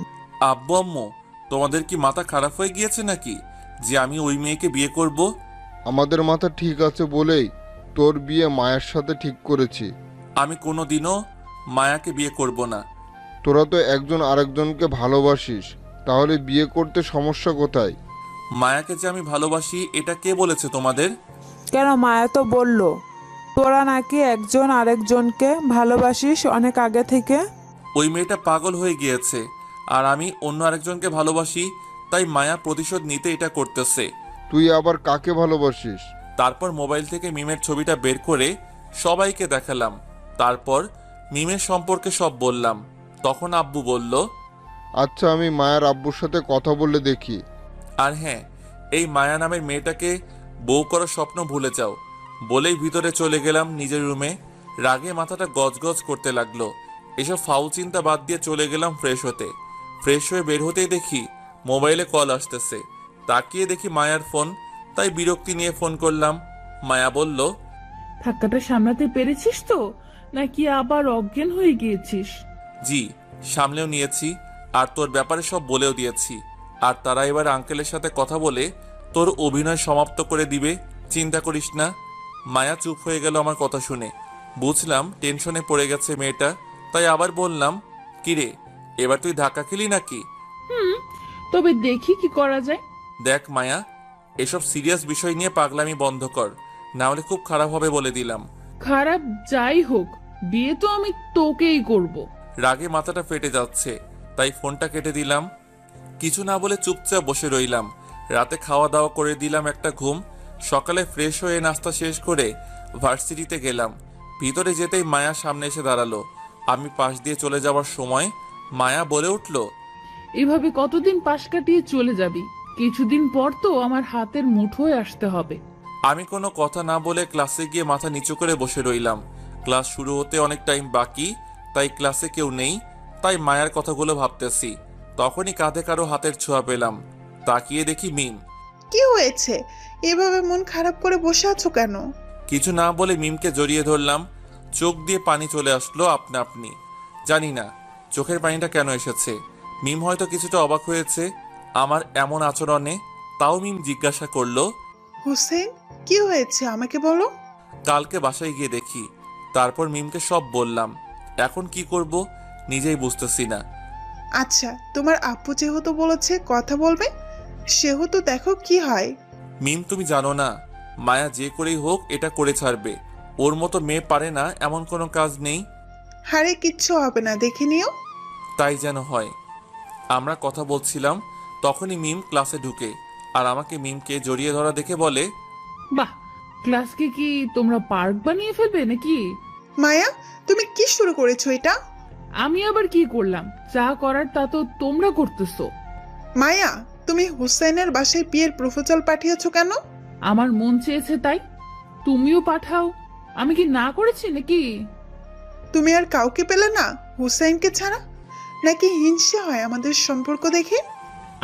আব্বু আম্মু, তোমাদের কি মাথা খারাপ হয়ে গিয়েছে নাকি যে আমি ওই মেয়েকে বিয়ে করব? আমাদের মাথা ঠিক আছে বলেই তোর বিয়ে মায়ের সাথে ঠিক করেছি। আমি কোনোদিনও মায়াকে বিয়ে করব না। তোরা তো একজন আরেকজনকে ভালোবাসিস, তাহলে বিয়ে করতে সমস্যা কোথায়? মায়াকে যে আমি ভালোবাসি এটা কে বলেছে তোমাদের? কেন, মায়া তো বলল তোরা নাকি একজন আরেকজনকে ভালোবাসিস অনেক আগে থেকে। ওই মেয়েটা পাগল হয়ে গিয়েছে, আর আমি অন্য আরেকজনকে ভালোবাসি, তাই মায়া প্রতিশোধ নিতে এটা করতেছে। তুই আবার কাকে ভালোবাসিস? তারপর মোবাইল থেকে মিমের ছবিটা বের করে সবাইকে দেখালাম। তারপর মিমের সম্পর্কে সব বললাম। তখন আব্বু বলল, আচ্ছা, আমি মায়ের আব্বুর সাথে কথা বলে দেখি। আর হ্যাঁ, এই মায়া নামের মেয়েটাকে বউ করার স্বপ্ন ভুলে যাও। বলেই ভিতরে চলে গেলাম নিজের রুমে। রাগে মাথাটা গজগজ করতে লাগলো। এসব ফাউল চিন্তা বাদ দিয়ে চলে গেলাম ফ্রেশ হতে। ফ্রেশ হয়ে বের হতেই দেখি মোবাইলে কল আসতেছে। তাকিয়ে দেখি মায়ার ফোন, তাই বিরক্তি নিয়ে ফোন করলাম। মায়া বলল, ধাক্কাটা সামলাতে পেরেছিস তো, নাকি আবার অজ্ঞান হয়ে গিয়েছিস? জি, সামলেও নিয়েছি, আর তোর ব্যাপারে সব বলেও দিয়েছি। আর তারা এবার আঙ্কেলের সাথে কথা বলে তোর অভিনয় সমাপ্ত করে দিবে, চিন্তা করিস না। মায়া চুপ হয়ে গেল আমার কথা শুনে। বুঝলাম টেনশনে পড়ে গেছে মেয়েটা, তাই আবার বললাম, কিরে এবার তুই ধাক্কা খেলি নাকি? তবে দেখি কি করা যায়। দেখ মায়া, এসব সিরিয়াস বিষয় নিয়ে পাগলামি বন্ধ কর, না হলে খুব খারাপ হবে বলে দিলাম। খারাপ যাই হোক, বিয়ে তো আমি তোকেই করব। রাগে মাথাটা ফেটে যাচ্ছে, তাই ফোনটা কেটে দিলাম। কিছু না বলে চুপচাপ বসে রইলাম। রাতে খাওয়া দাওয়া করে দিলাম একটা ঘুম। সকালে ফ্রেশ হয়ে নাস্তা শেষ করে ভার্সিটিতে গেলাম। ভিতরে যেতেই মায়া সামনে এসে দাঁড়ালো। আমি পাশ দিয়ে চলে যাওয়ার সময় মায়া বলে উঠল, এভাবে কতদিন পাশ কাটিয়ে চলে যাবি? কিছুদিন পর তো আমার হাতের মুঠোয় আসতে হবে। আমি কোনো কথা না বলে ক্লাসে গিয়ে মাথা নিচু করে বসে রইলাম। ক্লাস শুরু হতে অনেক টাইম বাকি, তাই ক্লাসে কেউ নেই, তাই মায়ার কথাগুলো ভাবতেছি। তখনই কাঁধে কারো হাতের ছোঁয়া পেলাম। তাকিয়ে দেখি মিম। কি হয়েছে? এভাবে মন খারাপ করে বসে আছো কেন? কিছু না বলে মিমকে জড়িয়ে ধরলাম। চোখ দিয়ে পানি চলে আসলো আপনা আপনি। জানি না চোখের পানিটা কেন এসেছে। মিম হয়তো কিছুটা অবাক হয়েছে আমার এমন আচরণে। তাও মিম জিজ্ঞাসা করলো, হুসেন, কি হয়েছে আমাকে বলো। কালকে বাসায় গিয়ে দেখি। তারপর মিমকে সব বললাম। এখন কি করব নিজেই বুঝতেছি না। আচ্ছা, তোমার আপু যেহেতু বলেছে কথা বলবে, সেহেতু দেখো কি হয়। মিম, তুমি জানো না মায়া যে করেই হোক এটা করে ছাড়বে। ওর মতো মেয়ে পারে না এমন কোনো কাজ নেই। হারে কিচ্ছু হবে না, দেখে নিও। তাই যেন হয়। আমরা কথা বলছিলাম, তখনই মিম ক্লাসে ঢুকে আর আমাকে মিমকে জড়িয়ে ধরা দেখে বলে, বাহ, ক্লাসকে কি তোমরা পার্ক বানিয়ে ফেলবে নাকি? মায়া, তুমি কি শুরু করেছো এটা? আমি আবার কি করলাম? যা করার তা তো তোমরা করতেছো। মায়া, তুমি হুসেনের বাসায় বিয়ের প্রপোজাল পাঠিয়েছো কেন? আমার মন চেয়েছে তাই। তুমিও পাঠাও। আমি কি না করেছি নাকি? তুমি আর কাউকে পেলে না হুসেনকে ছাড়া? নাকি হিংসা হয় আমাদের সম্পর্ক দেখে?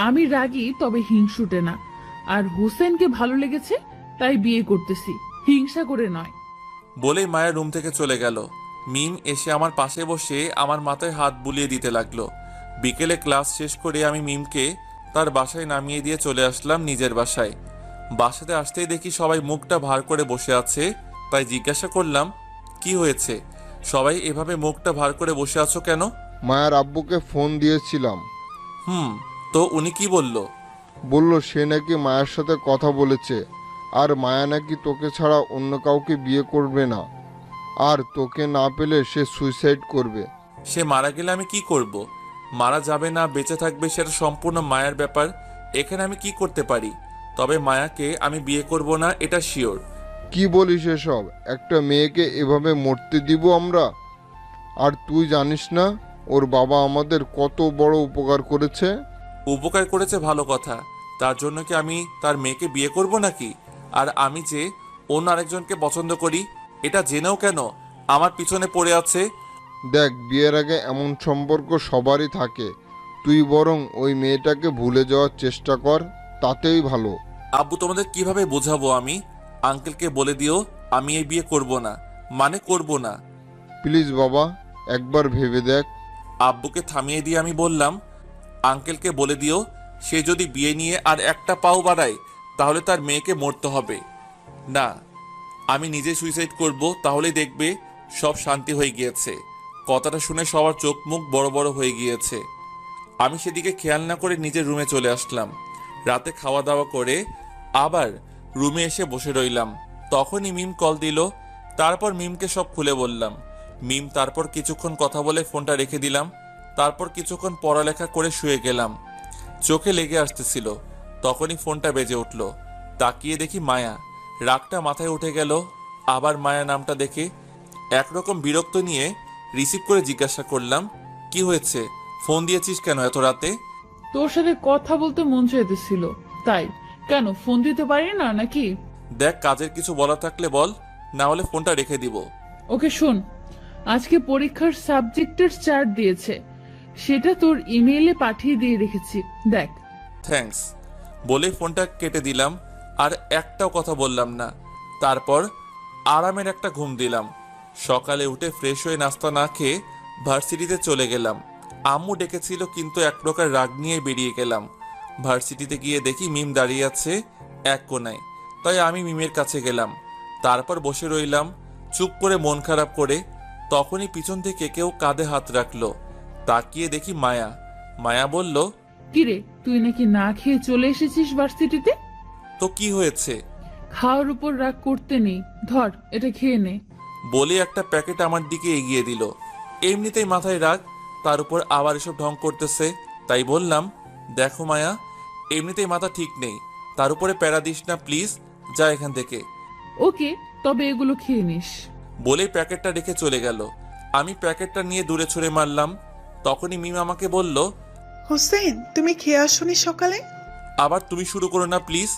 আমি রাগী, তবে হিংসুটে না। আর হুসেনকে ভালো লেগেছে, তাই বিয়ে করতেছি, হিংসা করে নয়। বলেই মায়ের রুম থেকে চলে গেল। মিম এসে আমার পাশে বসে আমার মাথায় হাত বুলিয়ে দিতে লাগলো। বিকেলে ক্লাস শেষ করে আমি মিমকে তার বাসায় নামিয়ে দিয়ে চলে আসলাম নিজের বাসায়। বাসাতে আসতেই দেখি সবাই মুখটা ভার করে বসে আছে, তাই জিজ্ঞাসা করলাম, কি হয়েছে? সবাই এভাবে মুখটা ভার করে বসে আছো কেন? মায়ের আব্বুকে ফোন দিয়েছিলাম। তো উনি কি বলল? বলল সে নাকি মায়ের সাথে কথা বলেছে, আর মায়া নাকি তোকে ছাড়া অন্য কাউকে বিয়ে করবে না, আর তোকে না পেলে সে সুইসাইড করবে। সে মারা গেলে আমি কি করব? মারা যাবে না বেঁচে থাকবে সেটা সম্পূর্ণ মায়ের ব্যাপার। এখানে আমি কি করতে পারি? তবে মায়াকে আমি বিয়ে করব না, এটা শিওর। কি বলিস এসব? একটা মেয়েকে এভাবে মরতে দিব আমরা? আর তুই জানিস না ওর বাবা আমাদের কত বড় উপকার করেছে? উপকার করেছে ভালো কথা, তার জন্য কি আমি তার মেয়েকে বিয়ে করব নাকি? আর আমি যে অন্য আরেকজনকে পছন্দ করি এটা জেনেও কেন আমার পিছনে পড়ে আছে? দেখ, বিয়ের আগে এমন সম্পর্ক সবারই থাকে। তুই বরং ওই মেয়েটাকে ভুলে যাওয়ার চেষ্টা কর, তাতেই ভালো। আব্বু, তোমাদের কিভাবে বোঝাবো আমি? আঙ্কেলকে বলে দিও আমি এই বিয়ে করব না, মানে করব না। প্লিজ বাবা, একবার ভেবে দেখ। আব্বুকে থামিয়ে দিয়ে আমি বললাম, আঙ্কেলকে বলে দিও সে যদি বিয়ে নিয়ে আর একটা পাও বাড়ায় তাহলে তার মেয়েকে মরতে হবে। না, আমি নিজে সুইসাইড করব, তাহলেই দেখবে সব শান্তি হয়ে গিয়েছে। কথাটা শুনে সবার চোখ মুখ বড় বড় হয়ে গিয়েছে। আমি সেদিকে খেয়াল না করে নিজের রুমে চলে আসলাম। রাতে খাওয়া দাওয়া করে আবার রুমে এসে বসে রইলাম। তখনই মিম কল দিল। তারপর মিমকে সব খুলে বললাম। মিম তারপর কিছুক্ষণ কথা বলে ফোনটা রেখে দিলাম। তারপর কিছুক্ষণ পড়ালেখা করে শুয়ে গেলাম। চোখে লেগে আসতেছিল, তখনই ফোনটা বেজে উঠল। তাকিয়ে দেখি মায়া। রাগটা মাথায় উঠে গেল। আবার মায়া নামটা দেখে একরকম বিরক্ত নিয়ে রিসিভ করে জিজ্ঞাসা করলাম, কি হয়েছে? ফোন দিয়েছিস কেন এত রাতে? তোর সাথে কথা বলতে মন চাইতেছিল, তাই। কেন, ফোন দিতে পারি না নাকি? দেখ, কাজের কিছু বলা থাকলে বল, না হলে ফোনটা রেখে দিব। ওকে শোন, আজকে পরীক্ষার সাবজেক্টের চার্ট দিয়েছে, সেটা তোর ইমেইলে পাঠিয়ে দিয়ে রেখেছি, দেখ। থ্যাঙ্কস বলে ফোনটা কেটে দিলাম। আর একটাও কথা বললাম না। তারপর আরামের একটা ঘুম দিলাম। সকালে উঠে ফ্রেশ হয়ে নাস্তা না খেয়ে ভার্সিটিতে চলে গেলাম। আম্মু ডেকেছিল, কিন্তু এক প্রকার রাগ নিয়ে বেরিয়ে গেলাম। ভার্সিটিতে গিয়ে দেখি মিম দাঁড়িয়ে আছে এক কোনায়, তাই আমি মিমের কাছে গেলাম। তারপর বসে রইলাম চুপ করে, মন খারাপ করে। তখনই পিছন থেকে কেউ কাঁধে হাত রাখলো। তাকিয়ে দেখি মায়া। মায়া বলল, কিরে, তুই নাকি না খেয়ে চলে এসেছিস ভার্সিটিতে? তো কি হয়েছে? খাওয়ার উপর রাগ করতে নেই, ধর এটা খেয়ে নে। বলে একটা প্যাকেট আমার দিকে এগিয়ে দিল। এমনিতেই মাথায় রাগ, তার উপর আবার এসব ঢং করতেছে, তাই বললাম, দেখো মায়া, এমনিতেই মাথা ঠিক নেই, তার উপরে প্যারা দিস না প্লিজ, যা এখান থেকে। ওকে, তবে এগুলো খেয়ে নিস। বলেই প্যাকেটটা রেখে চলে গেল। আমি প্যাকেটটা নিয়ে দূরে ছুঁড়ে মারলাম। তখনই মিম আমাকে বলল, হুসেন, তুমি খেয়ে আসোনি সকালে? আবার তুমি শুরু করো না প্লিজ।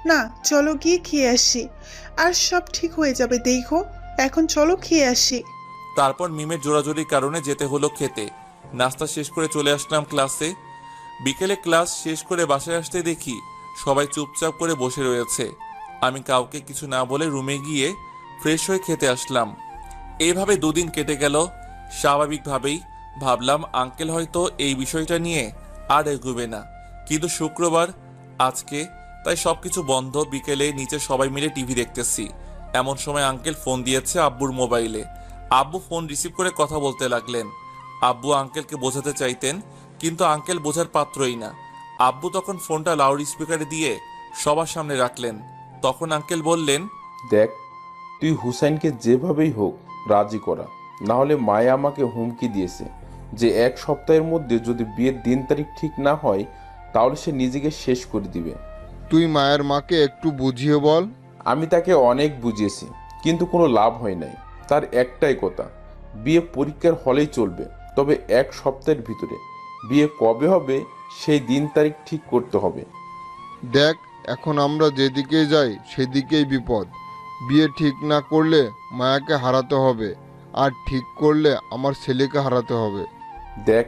না, চলো গিয়ে খেয়ে আসি, আর সব ঠিক হয়ে যাবে দেখো। এখন চলো খেয়ে আসি। তারপর মিমের জোরাজোরির কারণে যেতে হলো খেতে। নাস্তা শেষ করে চলে আসলাম ক্লাসে। বিকেলে ক্লাস শেষ করে বাসায় আসতে দেখি সবাই চুপচাপ করে বসে রয়েছে। আমি কাউকে কিছু না বলে রুমে গিয়ে ফ্রেশ হয়ে খেতে আসলাম। এইভাবে দুদিন কেটে গেল। স্বাভাবিকভাবেই ভাবলাম আঙ্কেল হয়তো এই বিষয়টা নিয়ে আর এগোবে না, কিন্তু শুক্রবার আজকে, তাই সবকিছু বন্ধ। বিকেলে নিচে সবাই মিলে টিভি দেখতেছি, এমন সময় আঙ্কেল ফোন দিয়েছে আব্বুর মোবাইলে। আব্বু ফোন রিসিভ করে কথা বলতে লাগলেন। আব্বু আঙ্কেলকে বোঝাতে চাইতেন, কিন্তু আঙ্কেল বোঝার পাত্রই না। আব্বু তখন ফোনটা লাউড স্পিকারে দিয়ে সবার সামনে রাখলেন। তখন আঙ্কেল বললেন, দেখ, তুই হুসাইনকে যেভাবেই হোক রাজি করা, না হলে মায়া আমাকে হুমকি দিয়েছে যে 1 সপ্তাহের মধ্যে যদি বিয়ের দিন তারিখ ঠিক না হয় তাহলে সে নিজেকে শেষ করে দিবে। তুই মায়ের মাকে একটু বুঝিয়ে বল। আমি তাকে অনেক বুঝিয়েছি, কিন্তু কোনো লাভ হয় নাই। তার একটাই কথা, বিয়ে পরীক্ষার হলেই চলবে, তবে 1 সপ্তাহের ভিতরে। বিয়ে কবে হবে সেই দিন তারিখ ঠিক করতে হবে। দেখ, এখন আমরা যেদিকে যাই সেদিকেই বিপদ। বিয়ে ঠিক না করলে মায়াকে হারাতে হবে, আর ঠিক করলে আমার ছেলেকে হারাতে হবে। দেখ,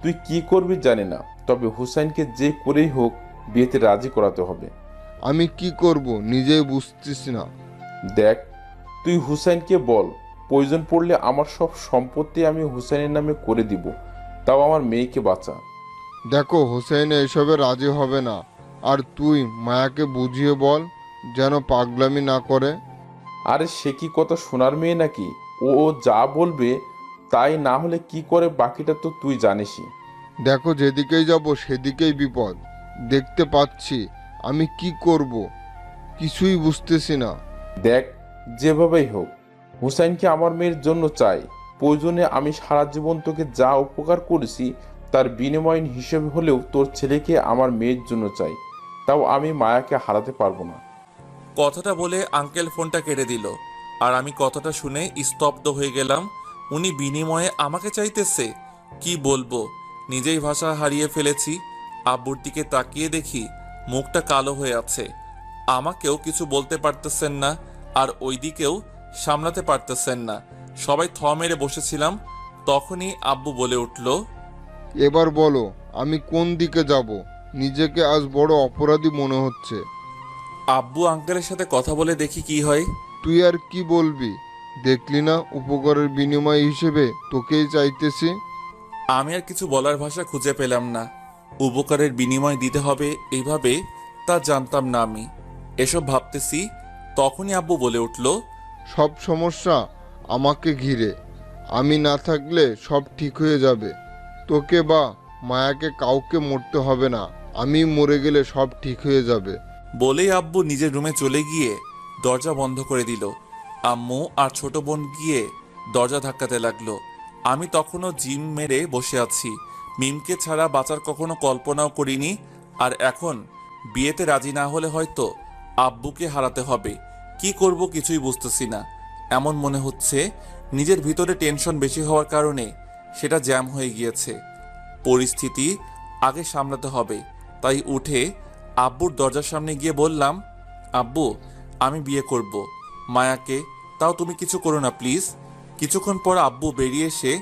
তুই কি করবি জানি না, তবে হুসাইনকে যে করেই হোক বিয়েতে রাজি করাতে হবে। আমি কি করব নিজেই বুঝতেছি না। দেখ, তুই হুসাইনকে বল, প্রয়োজন পড়লে আমার সব সম্পত্তি আমি হুসাইনের নামে করে দিব, তাও আমার মেয়েকে বাঁচা। দেখো, হোসেন এসবে রাজি হবে না, আর তুই মায়াকে বুঝিয়ে বল যেন পাগলামি না করে। আরে সে কি কথা শোনার মেয়ে নাকি? ও যা বলবে তাই, না হলে কি করে বাকিটা তো তুই জানিসই। দেখো, যেদিকেই যাব সেদিকেই বিপদ দেখতে পাচ্ছি। আমি কি করব কিছুই বুঝতেছি না। দেখ, যেভাবেই হোক হুসাইনকে আমার মেয়ের জন্য চাই। প্রয়োজনে আমি সারা জীবন তোকে যা উপকার করেছি তার বিনিময় হিসেবে হলেও তোর ছেলেকে আমার মেয়ের জন্য চাই, তাও আমি মায়াকে হারাতে পারবো না। কথাটা বলে আঙ্কেল ফোনটা কেটে দিল। আর আমি কথাটা শুনে স্তব্ধ হয়ে গেলাম। উনি বিনিময়ে আমাকে চাইতেছে? কি বলবো, নিজেই ভাষা হারিয়ে ফেলেছি। আব্বুর দিকে তাকিয়ে দেখি মুখটা কালো হয়ে আছে। আমাকেও কিছু বলতে পারতেছেন না, আর ওইদিকেও সামলাতে পারতেছেন না। সবাই থ মেরে বসেছিলাম। তখনই আব্বু বলে উঠল, এবার বলো, আমি কোন দিকে যাব? নিজেকে আজ বড় অপরাধী মনে হচ্ছে। আব্বু আঙ্কেলের সাথে কথা বলে দেখি কি হয়। তুই আর কি বলবি? দেখলি না, উপকারের বিনিময় হিসেবে তোকেই চাইতেছি। আমি আর কিছু বলার ভাষা খুঁজে পেলাম না। উপকারের বিনিময় দিতে হবে এইভাবে তা জানতাম না আমি। এসব ভাবতেছি, তখনই আব্বু বলে উঠল, সব সমস্যা আমাকে ঘিরে। আমি না থাকলে সব ঠিক হয়ে যাবে। তোকে বা মায়াকে কাউকে মরতে হবে না। আমি মরে গেলে সব ঠিক হয়ে যাবে। বলেই আব্বু নিজের রুমে চলে গিয়ে দরজা বন্ধ করে দিল। আম্মু আর ছোট বোন গিয়ে দরজা ধাক্কাতে লাগলো। আমি তখনও জিম মেরে বসে আছি। মিমকে ছাড়া বাঁচার কখনো কল্পনাও করিনি। আর এখন বিয়েতে রাজি না হলে হয়তো আব্বুকে হারাতে হবে। কি করব কিছুই বুঝতেছি না। এমন মনে হচ্ছে নিজের ভিতরে টেনশন বেশি হওয়ার কারণে সেটা জ্যাম হয়ে গিয়েছে। পরিস্থিতি আগে সামলাতে হবে। তাই উঠে আব্বুর দরজার সামনে গিয়ে বললাম, আব্বু, আমি বিয়ে করব মায়াকে, তাও তুমি কিছু করো না প্লিজ। কিছুক্ষণ পর আব্বু বেরিয়ে এসে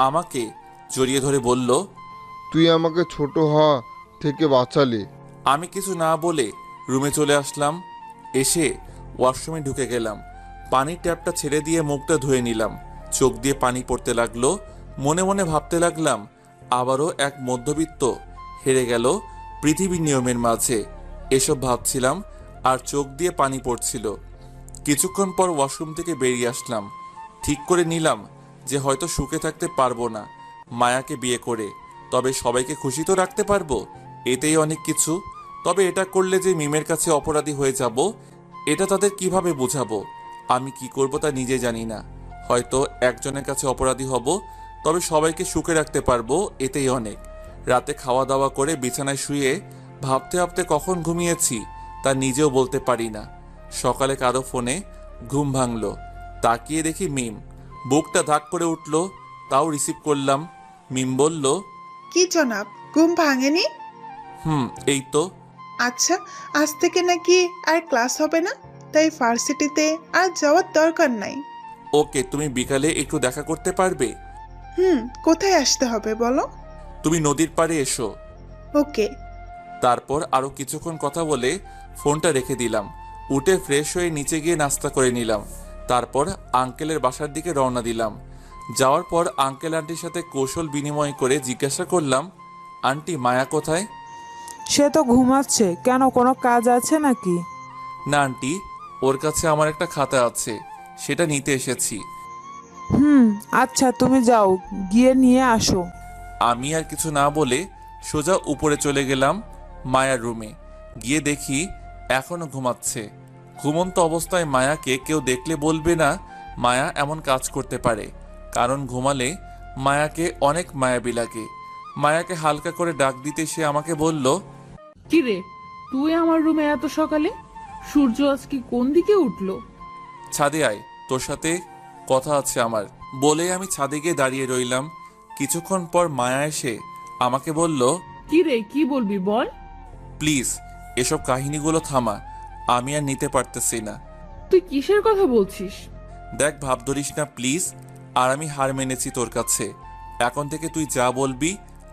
আমাকে জড়িয়ে ধরে বলল, তুই আমাকে ছোট হওয়া থেকে বাঁচালি। আমি কিছু না বলে রুমে চলে আসলাম। এসে ওয়াশরুমে ঢুকে গেলাম। পানির ট্যাপটা ছেড়ে দিয়ে মুখটা ধুয়ে নিলাম। চোখ দিয়ে পানি পড়তে লাগলো। মনে মনে ভাবতে লাগলাম, আবারও এক মধ্যবিত্ত হেরে গেল পৃথিবীর নিয়মের মাঝে। এসব ভাবছিলাম আর চোখ দিয়ে পানি পড়ছিল। কিছুক্ষণ পর ওয়াশরুম থেকে বেরিয়ে আসলাম। ঠিক করে নিলাম যে হয়তো সুখে থাকতে পারবো না মায়াকে বিয়ে করে, তবে সবাইকে খুশি তো রাখতে পারবো। এতেই অনেক কিছু। তবে এটা করলে যে মিমের কাছে অপরাধী হয়ে যাব, এটা তাদের কিভাবে বোঝাবো? আমি কি করব তা নিজে জানি না। হয়তো একজনের কাছে অপরাধী হব, তবে সবাইকে সুখে রাখতে পারবো, এতেই অনেক। রাতে খাওয়া দাওয়া করে বিছানায় শুয়ে ভাবতে ভাবতে কখন ঘুমিয়েছি তা নিজেও বলতে পারি না। সকালে কারো ফোনে ঘুম ভাঙলো, তাকিয়ে দেখি মিম। বুকটা ধাক করে উঠল, তাও রিসিভ করলাম। মিম বলল, কি জনাব, ঘুম ভাঙেনি? এই তো। আচ্ছা, আজ থেকে নাকি আর ক্লাস হবে না, তাই ভার্সিটিতে আর যাওয়ার দরকার নাই। ওকে, তুমি বিকালে একটু দেখা করতে পারবে? কোথায় আসতে হবে বলো? তুমি নদীর পাড়ে এসো। ওকে। তারপর আরো কিছুক্ষণ কথা বলে ফোনটা রেখে দিলাম। উঠে ফ্রেশ হয়ে নিচে গিয়ে নাস্তা করে নিলাম। তারপর আঙ্কেলের বাসার দিকে রওনা দিলাম। যাওয়ার পর আঙ্কেল আন্টির সাথে কৌশল বিনিময় করে জিজ্ঞাসা করলাম, আন্টি মায়া কোথায়? সে তো ঘুমাচ্ছে। কেন, কোনো কাজ আছে নাকি? না আন্টি, ওর কাছে আমার একটা খাতা আছে, সেটা নিতে এসেছি। আচ্ছা, তুমি যাও, গিয়ে নিয়ে আসো। আমি আর কিছু না বলে সোজা উপরে চলে গেলাম মায়ার রুমে। গিয়ে দেখি এখনো ঘুমাচ্ছে। ঘুমন্ত অবস্থায় মায়াকে কেউ দেখলে বলবে না মায়া এমন কাজ করতে পারে, কারণ ঘুমালে মায়াকে অনেক মায়াবী লাগে। মায়াকে হালকা করে ডাক দিতে সে আমাকে বলল, কি রে, তুই আমার রুমে এত সকালে? সূর্য আজকে কোন দিকে উঠলো? ছাদে আয়, তোর সাথে কথা আছে আমার। বলে আমি ছাদে গিয়ে দাঁড়িয়ে রইলাম। কিছুক্ষণ পর মায়া এসে আমাকে বলল, কি রে, কি বলবি বল? প্লিজ এসব কাহিনীগুলো থামা, আমি আর নিতে পারতেছি না। তুই কিসের কথা বলছিস? দেখ, ভাব ধরিস না প্লিজ। আর আমি হার মেনেছি তোর কাছে। এখন থেকে তুই যা বলবি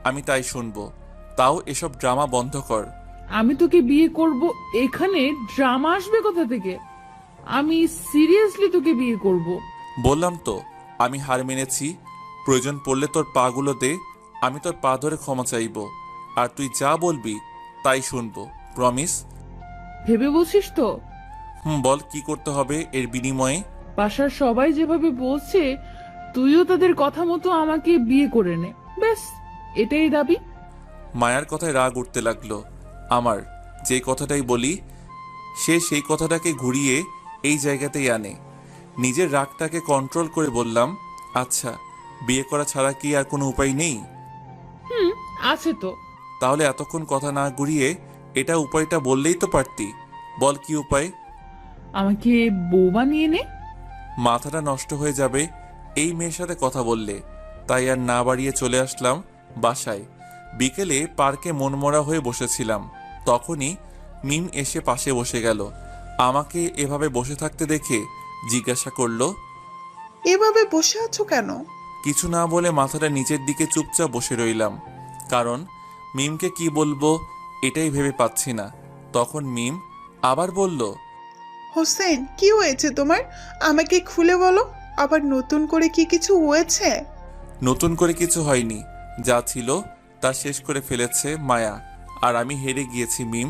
আমি তাই শুনবো। তাও এসব ড্রামা বন্ধ কর। আমি তোকে বিয়ে করব, এখানে ড্রামা আসবে কোথা থেকে? আমি সিরিয়াসলি তোকে বিয়ে করব। বললাম তো আমি হার মেনেছি। প্রয়োজন পড়লে তোর পাগুলো দে, আমি তোর পা ধরে ক্ষমা চাইব। আর তুই যা বলবি তাই শুনবো, প্রমিস? ভেবে বলছিস তো? বল কি করতে হবে এর বিনিময়ে? বাসার সবাই যেভাবে বলছে, তুইও তাদের কথা মতো আমাকে বিয়ে করে নে, ব্যাস এটাই দাবি। মায়ার কথায় রাগ উঠতে লাগলো আমার। যে কথাটাই বলি সে সেই কথাটাকে ঘুরিয়ে এই জায়গাতেই আনে। নিজের রাগটাকে কন্ট্রোল করে বললাম, আচ্ছা, বিয়ে করা ছাড়া কি আর কোনো উপায় নেই? আছে তো। তাহলে এতক্ষণ কথা না ঘুরিয়ে এটা উপায়টা বললেই তো পারতি। বল কি উপায়? আমাকে বউ বানিয়ে নে। মাথাটা নষ্ট হয়ে যাবে এই মেয়ের সাথে কথা বললে। তাই আর না বাড়িয়ে চলে আসলাম বাসায়। বিকেলে পার্কে মনমরা হয়ে বসেছিলাম, তখনই মিম এসে পাশে বসে গেল। আমাকে এভাবে বসে থাকতে দেখে জিজ্ঞাসা করলো, এভাবে বসে আছো কেন? কিছু না বলে মাথাটা নিচের দিকে চুপচাপ বসে রইলাম, কারণ মিমকে কি বলবো এটাই ভেবে পাচ্ছি না। তখন মিম আবার বলল, হোসেন, কি হয়েছে তোমার? আমাকে খুলে বলো। আবার নতুন করে কি কিছু হয়েছে? নতুন করে কিছু হয়নি, যা ছিল তা শেষ করে ফেলেছে মায়া, আর আমি হেরে গিয়েছি মিম।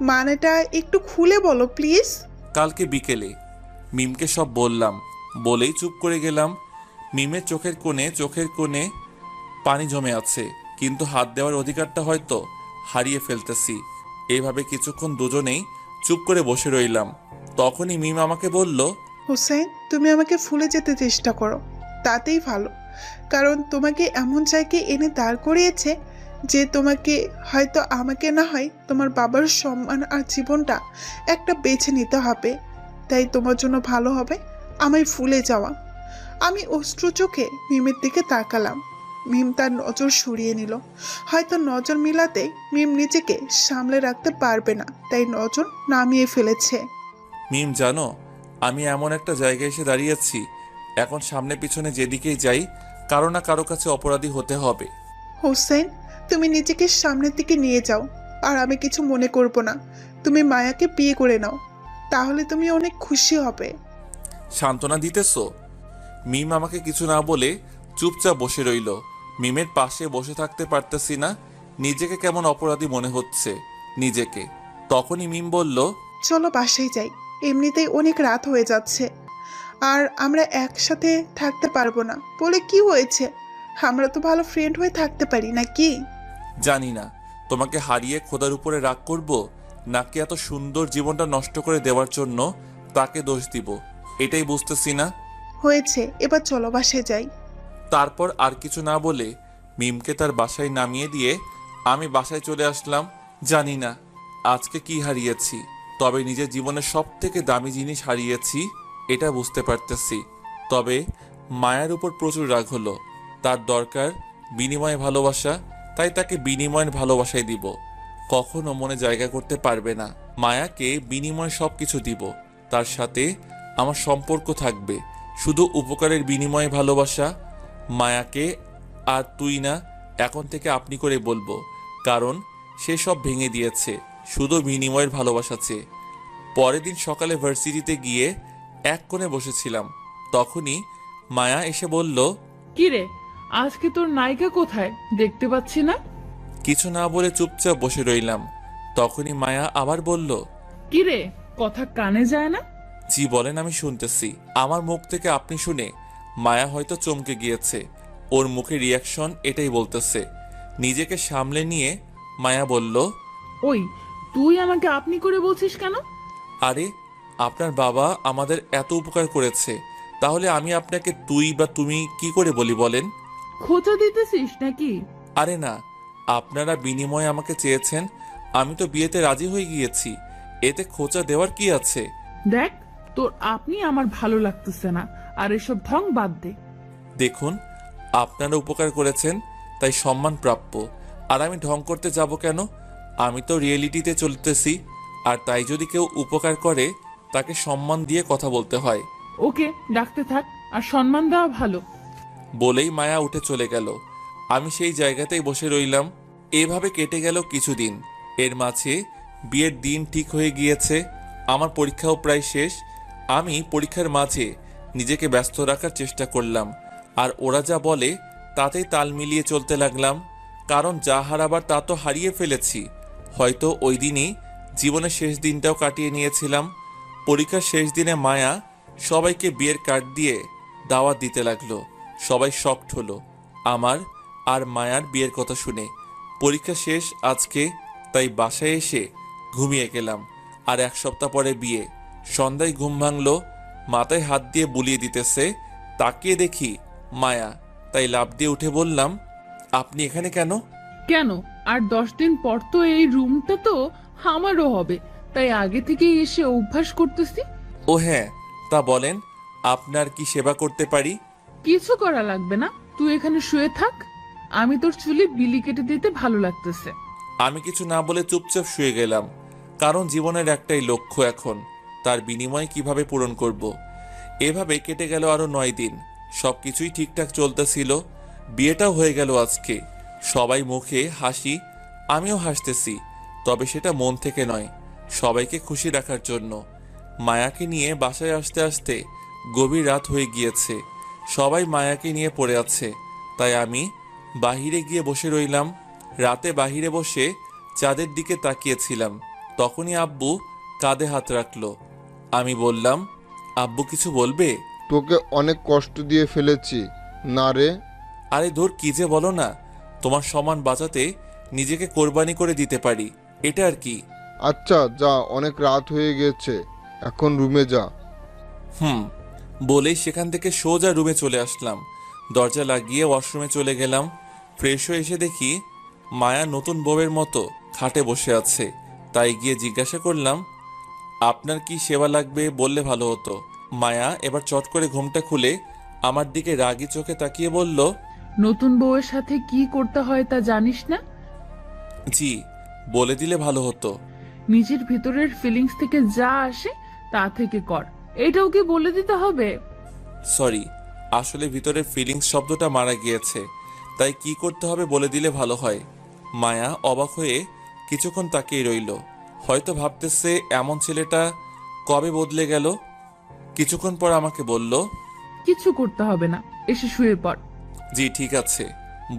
মানেটা একটু খুলে বলো প্লিজ। কালকে বিকেলে মিমকে সব বললাম, বলেই চুপ করে গেলাম। মিমের চোখের কোণে পানি জমে আছে, কিন্তু হাত দেওয়ার অধিকারটা হয়তো হারিয়ে ফেলতেছি। এইভাবে কিছুক্ষণ দুজনেই চুপ করে বসে রইলাম। তখনই মিম আমাকে বলল, হোসেন, তুমি আমাকে ভুলে যেতে চেষ্টা করো, তাতেই ভালো। কারণ তোমাকে এমন জায়গায় এনে দাঁড় করিয়েছে যে তোমাকে, হয়তো আমাকে না হয় তোমার বাবার সম্মান আর জীবনটা একটা বেছে নিতে হবে। তাই তোমার জন্য ভালো হবে আমায় ভুলে যাওয়া। আমি অশ্রু চোখে মিমের দিকে তাকালাম। মিম তার নজর সরিয়ে নিল। হয়তো নজর মিলাতে মিম নিজেকে সামলে রাখতে পারবে না, তাই নজর নামিয়ে ফেলেছে। মিম জানো, আমি এমন একটা জায়গায় এসে দাঁড়িয়েছি, এখন সামনে পিছনে যেদিকেই যাই কারো না কারো কাছে অপরাধী হতে হবে। হোসেন, তুমি নিজেকে সামনের দিকে নিয়ে যাও, আর আমি কিছু মনে করব না। তুমি মায়াকে বিয়ে করে নাও, তাহলে তুমি অনেক খুশি হবে। সান্ত্বনা দিতেছো? মিম আমাকে কিছু না বলে চুপচাপ বসে রইল। মিমের পাশে বসে থাকতে পারতেছি না, নিজেকে কেমন অপরাধী মনে হচ্ছে নিজেকে। তখনই মিম বলল, চলো বাসায় যাই, এমনিতেই অনেক রাত হয়ে যাচ্ছে। আর আমরা একসাথে থাকতে পারবো না বলে কি হয়েছে? আমরা তো ভালো ফ্রেন্ড হয়ে থাকতে পারি নাকি? জানি না, তোমাকে হারিয়ে খোদার উপরে রাগ করব, নাকি এত সুন্দর জীবনটা নষ্ট করে দেওয়ার জন্য তাকে দোষ দিব? এটাই বুঝতেছি না। হয়েছে, এবার চলো বাসায় যাই। তারপর আর কিছু না বলে মিমকে তার বাসায় নামিয়ে দিয়ে আমি বাসায় চলে আসলাম। জানি না আজকে কি হারিয়েছি, তবে নিজের জীবনের সব থেকে দামি জিনিস হারিয়েছি এটা বুঝতে পারতেছি। তবে মায়ার উপর প্রচুর রাগ হলো। তার দরকার বিনিময়ে ভালোবাসা, তাই তাকে বিনিময়ের ভালোবাসাই দিব। কখনো মনে জায়গা করতে পারবে না। মায়াকে বিনিময়ে সব কিছু দিব, তার সাথে আমার সম্পর্ক থাকবে শুধু উপকারের বিনিময়ে ভালোবাসা। মায়াকে আর তুই না, এখন থেকে আপনি করে বলবো, কারণ সে সব ভেঙে দিয়েছে শুধু বিনিময়ের ভালোবাসা চেয়ে। পরের দিন সকালে ভার্সিটিতে গিয়ে এক কোণে বসেছিলাম, তখনই মায়া এসে বলল, কি রে, আজকে তোর নায়িকা কোথায়, দেখতে পাচ্ছি না? কিছু না বলে চুপচাপ বসে রইলাম। তখনই মায়া আবার বলল, কি রে, কথা কানে যায় না? জি বলেন, আমি শুনতেছি। আমার মুখ থেকে আপনি শুনে মায়া হয়তো চমকে গিয়েছে, ওর মুখে রিয়াকশন এটাই বলতেছে। নিজেকে সামলে নিয়ে মায়া বলল, ওই, তুই আমাকে আপনি করে বলছিস কেন? আরে আপনার বাবা আমাদের এত উপকার করেছে, তাহলে আমি আপনাকে তুই বা তুমি কি করে বলি বলেন? খোঁচা দিতেছিস নাকি? আরে না, আপনারা বিনিময়ে আমাকে চেয়েছেন, আমি তো বিয়েতে রাজি হয়ে গিয়েছি, এতে খোঁচা দেওয়ার কি আছে? দেখ, তোর আপনি আমার ভালো লাগতেছে না, আর এসব ঢং বাদ দে। দেখুন, আপনারা উপকার করেছেন তাই সম্মান প্রাপ্য, আর আমি ঢং করতে যাব কেন? আমি তো রিয়েলিটিতে চলতেছি, আর তাই যদি কেউ উপকার করে তাকে সম্মান দিয়ে কথা বলতে হয়। ওকে, ডাকতে থাক, আর সম্মান দেওয়া ভালো। বলেই মায়া উঠে চলে গেল। আমি সেই জায়গাতেই বসে রইলাম। এভাবে কেটে গেল কিছুদিন। এর মাঝে বিয়ের দিন ঠিক হয়ে গিয়েছে, আমার পরীক্ষাও প্রায় শেষ। আমি পরীক্ষার মাঝে নিজেকে ব্যস্ত রাখার চেষ্টা করলাম, আর ওরা যা বলে তাতেই তাল মিলিয়ে চলতে লাগলাম, কারণ যা হারাবার তা তো হারিয়ে ফেলেছি। হয়তো ওই দিনই জীবনের শেষ দিনটাও কাটিয়ে নিয়েছিলাম। পরীক্ষার শেষ দিনে মায়া সবাইকে বিয়ের কার্ড দিয়ে দাওয়াত দিতে লাগলো। সবাই শকড হলো আমার আর মায়ার বিয়ের কথা শুনে। পরীক্ষা শেষ আজকে, তাই বাসায় এসে ঘুমিয়ে গেলাম। আর এক সপ্তাহ পরে বিয়ে। সন্ধ্যায় ঘুম ভাঙলো, মাথায় হাত দিয়ে বুলিয়ে দিতেছে। তাকিয়ে দেখি মায়া, তাই লাফ দিয়ে উঠে বললাম, আপনি এখানে কেন? কেন, আর 10 দিন পর তো এই রুমটা তো আমারও হবে, তাই আগে থেকেই এসে অভ্যাস করতেছি। ও হ্যাঁ, তা বলেন, আপনার কি সেবা করতে পারি? কিছু করা লাগবে না, তুই এখানে শুয়ে থাক, আমি তোর চুলে বিলি কেটে দিতে ভালো লাগতেছে। আমি কিছু না বলে চুপচাপ শুয়ে গেলাম, কারণ জীবনের একটাই লক্ষ্য এখন, তার বিনিময় কিভাবে পূরণ করব। এভাবে কেটে গেল আরো 9 দিন। সবকিছুই ঠিকঠাক চলতেছিল। বিয়েটাও হয়ে গেল আজকে। সবাই মুখে হাসি, আমিও হাসতেছি, তবে সেটা মন থেকে নয়, সবাইকে খুশি রাখার জন্য। মায়াকে নিয়ে বাসায় আসতে আসতে গভীর রাত হয়ে গিয়েছে। সবাই মায়াকে নিয়ে পড়ে আছে, তাই আমি বাহিরে গিয়ে বসে রইলাম। রাতে বাহিরে বসে চাঁদের দিকে তাকিয়েছিলাম, তখনই আব্বু কাঁধে হাত রাখলো। আমি বললাম, আব্বু কিছু বলবে? তোকে অনেক কষ্ট দিয়ে ফেলেছি না রে? আরে ধর, কি যে বলো না, তোমার সম্মান বাঁচাতে নিজেকে কোরবানি করে দিতে পারি, এটা আর কি। আচ্ছা যা, অনেক রাত হয়ে গেছে, এখন রুমে যা। বলেই সেখান থেকে সোজা রুমে চলে আসলাম। দরজা লাগিয়ে ওয়াশরুমে চলে গেলাম। ফ্রেশ হয়ে এসে দেখি মায়া নতুন বউয়ের মতো খাটে বসে আছে, তাই গিয়ে জিজ্ঞাসা করলাম, আপনার কি সেবা লাগবে বললে ভালো হতো। মায়া এবার চট করে ঘুমটা খুলে আমার দিকে রাগী চোখে তাকিয়ে বলল, নতুন বউয়ের সাথে কি করতে হয় তা জানিস না? জি, বলে দিলে ভালো হতো। নিজের ভিতরের ফিলিংস থেকে যা আসে তা থেকে কর, এটাও কি বলে দিতে হবে? সরি, আসলে ভিতরের ফিলিংস শব্দটা মারা গিয়েছে, তাই কি করতে হবে বলে দিলে ভালো হয়। মায়া অবাক হয়ে কিছুক্ষণ তাকিয়ে রইল, হয়তো ভাবতেছে এমন ছেলেটা কবে বদলে গেল। কিছুক্ষণ পর আমাকে বলল, কিছু করতে হবে না, এসে শুয়ে পড়। জি ঠিক আছে,